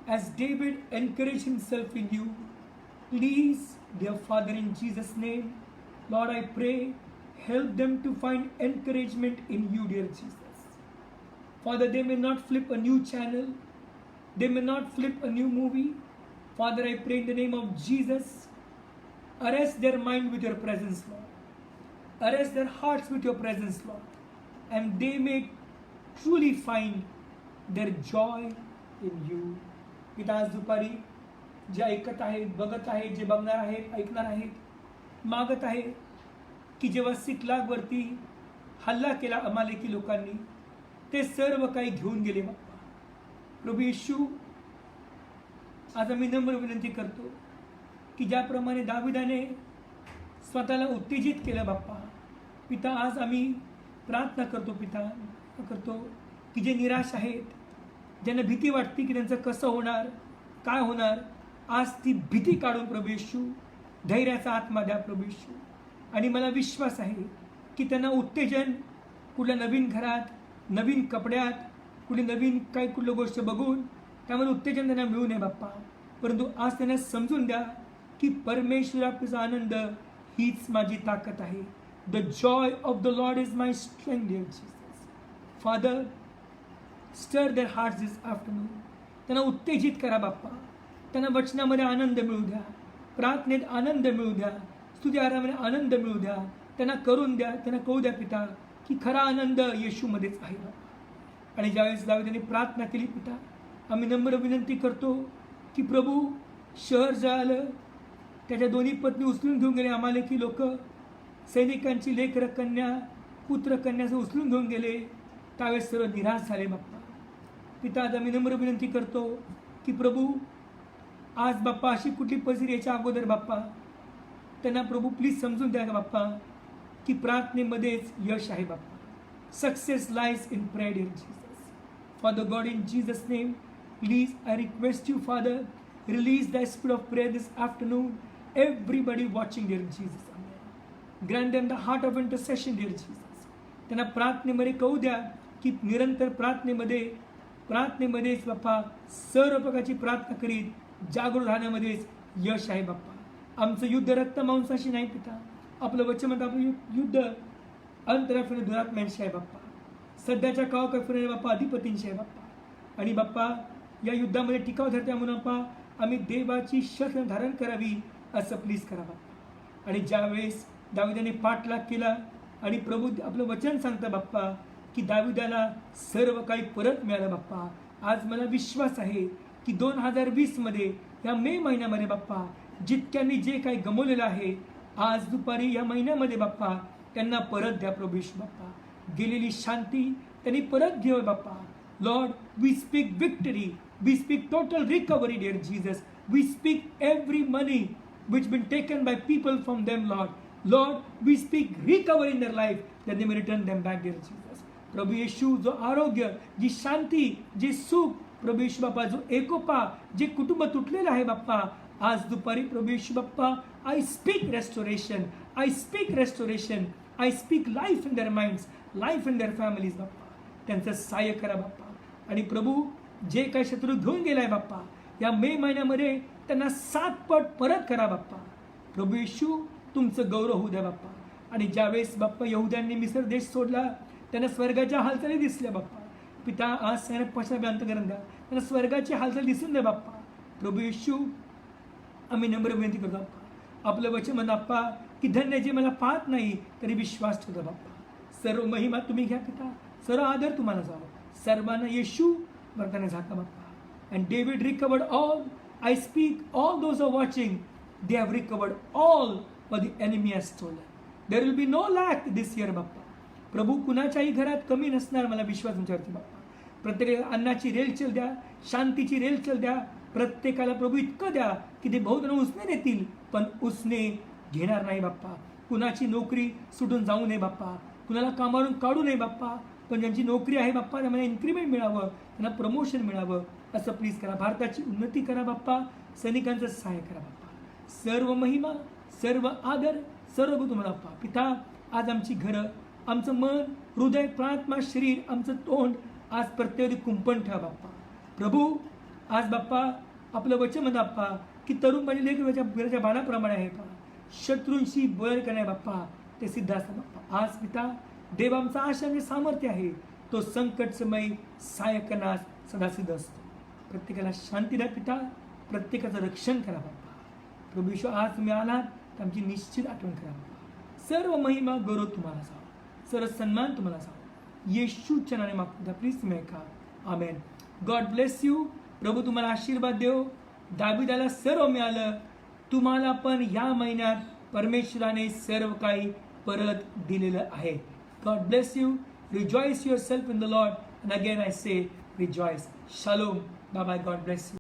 as David encouraged himself in you, please, dear Father, in Jesus' name, Lord, I pray, help them to find encouragement in you, dear Jesus. Father, they may not flip a new channel, they may not flip a new movie. Father, I pray in the name of Jesus, arrest their mind with your presence, Lord. Arrest their hearts with your presence, Lord. And they may truly find their joy in you. पिता, आज दुपारी जे ऐकत आहेत, बघत आहेत, जे बघणार आहेत, ऐकणार आहेत, मागत आहे की जेव्हा सिकलागवरती हल्ला केला अमालेकी लोकांनी, ते सर्व काही घेऊन गेले बाप्पा. प्रभू येशू, आज आम्ही नम्र विनंती करतो की ज्याप्रमाणे दाविदाने स्वतःला उत्तेजित केलं बाप्पा, पिता, आज आम्ही प्रार्थना करतो पिता की जे निराश आहेत, ज्यांना भीती वाटते की त्यांचं कसं होणार, काय होणार, आज ती भीती काढून प्रभू येशू धैर्याचा आत्मा द्या प्रभू येशू. आणि मला विश्वास आहे की त्यांना उत्तेजन कुठल्या नवीन घरात, नवीन कपड्यात, कुठली नवीन काही कुठली गोष्ट बघून त्यामध्ये उत्तेजन त्यांना मिळू नये बाप्पा. परंतु आज त्यांना समजून द्या की परमेश्वराचा आनंद हीच माझी ताकद आहे. The joy of the Lord is my strength, dear Jesus. Father, stir their hearts this afternoon. त्यांना उत्तेजित करा बाप्पा. त्यांना वचनामध्ये आनंद मिळू द्या, प्रार्थनेत आनंद मिळू द्या, स्तुती आरामाने आनंद मिळू द्या. त्यांना करून द्या, त्यांना कळू द्या पिता की खरा आनंद येशूमध्येच आहे बाबा. आणि ज्यावेळेस दाविदाने प्रार्थना केली पिता, आम्ही नम्र विनंती करतो की प्रभू, शहर झालं, त्याच्या दोन्ही पत्नी उचलून घेऊन गेले अमालेकी लोक, सैनिकांची लेकरं कन्या, पुत्र कन्याचं उचलून घेऊन गेले. त्यावेळेस सर्व निराश झाले बाप्पा. पिता आज आम्ही नम्र विनंती करतो की प्रभू आज बाप्पा अशी कुठली परिस्थिती याच्या अगोदर बाप्पा त्यांना प्रभू प्लीज समजून द्या बाप्पा की प्रार्थनेमध्येच यश आहे बाप्पा. Success lies in prayer in Jesus. Father God, in Jesus' name, please I request you, Father, release the spirit of prayer this afternoon. Everybody watching, dear Jesus. Amen. Grant them the heart of intercession, dear Jesus. त्यांना प्रार्थनेमध्ये कळू द्या की निरंतर प्रार्थनेमध्येच बाप्पा सर्व प्रकारची प्रार्थना करीत जागरूक राहण्यामध्येच यश आहे बाप्पा. आमचं युद्ध रक्त मांसाशी नाही पिता. आपलं वचन म्हणतं आपलं युद्ध अंतराफिर दुरात्म्यांशी आहे बाप्पा. सध्याच्या काळाकडे बाप्पा अधिपतींशी आहे बाप्पा. आणि बाप्पा या युद्धामध्ये टिकाव धरत्या म्हणून बाप्पा आम्ही देवाची शस्त्र धारण करावी असं प्लीज करा बाप्पा. आणि ज्यावेळेस दाविदाने पाठलाग केला आणि प्रभू आपलं वचन सांगतं बाप्पा की दाविदाला सर्व काही परत मिळालं बाप्पा. आज मला विश्वास आहे की 2020 मध्ये या मे महिन्यामध्ये बाप्पा जितक्यांनी जे काही गमवलेलं आहे आज दुपारी या महिन्यामध्ये बाप्पा त्यांना परत द्या प्रभू येशू बाप्पा. गेलेली शांती त्यांनी परत घ्यावं बाप्पा. Lord, we speak victory, we speak total recovery dear Jesus. We speak every money which been taken by people from them, Lord. Lord, we speak recovery in their life that they may return them back, dear Jesus. प्रभू येशू, जो आरोग्य, जी शांती, जे सुख, प्रभू येशू बाप्पा, जो एकोपा, जे कुटुंब तुटलेलं आहे बाप्पा, आज दुपारी प्रभू येशू बाप्पा, I speak restoration, I speak restoration, I speak life in their minds, life in their families बाप्पा. त्यांचं सहाय्य करा बाप्पा. आणि प्रभू जे काही शत्रू घेऊन गेलाय बाप्पा या मे महिन्यामध्ये त्यांना 7 पट परत करा बाप्पा. प्रभू येशू तुमचं गौरव होऊ द्या बाप्पा. आणि ज्यावेळेस बाप्पा यहुद्यांनी मिस्र देश सोडला त्यांना स्वर्गाच्या हालचाली दिसल्या बाप्पा. पिता आज सगळ्यांना पश्चाताप अंतःकरण द्या. त्यांना स्वर्गाची हालचाल दिसून द्या बाप्पा. प्रभू येशू आम्ही नम्र विनंती करतो बाप्पा. आपलं वचन म्हणा बाप्पा की धन्य जे मला पाहत नाही तरी विश्वास ठेवतो बाप्पा. सर्व महिमा तुम्ही घ्या पिता. सर्व आदर तुम्हाला जावं. सर्वांना येशू वर्गाने झाका बाप्पा. And David recovered all. I speak all those who are watching. They have recovered all what the enemy has stolen. There will be no lack this year बाप्पा. प्रभू कुणाच्याही घरात कमी नसणार मला विश्वास तुमच्यावरती बाप्पा. प्रत्येकाला अन्नाची रेलचेल द्या, शांतीची रेलचेल द्या. प्रत्येकाला प्रभू इतकं द्या की ते बहुत जण उसने नेतील पण उसने घेणार नाही बाप्पा. कुणाची नोकरी सुटून जाऊ नये बाप्पा. कुणाला कामावरून काढू नये बाप्पा. पण ज्यांची नोकरी आहे बाप्पा त्यांना इन्क्रीमेंट मिळावं, त्यांना प्रमोशन मिळावं असं प्लीज करा. भारताची उन्नती करा बाप्पा. सैनिकांचं सहाय्य करा बाप्पा. सर्व महिमा, सर्व आदर, सर्व तुम्हाला बाप्पा. पिता आज आमची घरं, आमचं मन, हृदय, प्राणआत्मा, शरीर, आमचं तोंड आज प्रत्येक कुंपण ठेवा बाप्पा. प्रभू आज बाप्पा आपलं वचन म्हणा बाप्पा की तरुणपणी लेकराच्या घराच्या बाणाप्रमाणे आहे बाप्पा. शत्रूंशी बळ करणे बाप्पा ते सिद्ध असतात बाप्पा. आज पिता देव आमचा आशा आणि सामर्थ्य आहे. तो संकट समय सहाय्य करण्यास सदा सिद्ध असतो. प्रत्येकाला शांती द्या पिता. प्रत्येकाचं रक्षण करा बाप्पा. प्रभू येशू आज तुम्ही आलात तर आमची निश्चित आठवण करा बाप्पा. सर्व महिमा गौरव तुम्हाला जावं, सर्व सन्मान तुम्हाला जावं. येशूच्या नावाने मागतो प्लीज तुम्ही ऐका. आमेन. God bless you. प्रभू तुम्हाला आशीर्वाद देव. दाविदाला सर्व मिळालं, तुम्हाला पण या महिन्यात परमेश्वराने सर्व काही परत दिलेलं आहे. God bless you. Rejoice yourself in the Lord. And again I say, rejoice. Shalom. Bye bye. God bless you.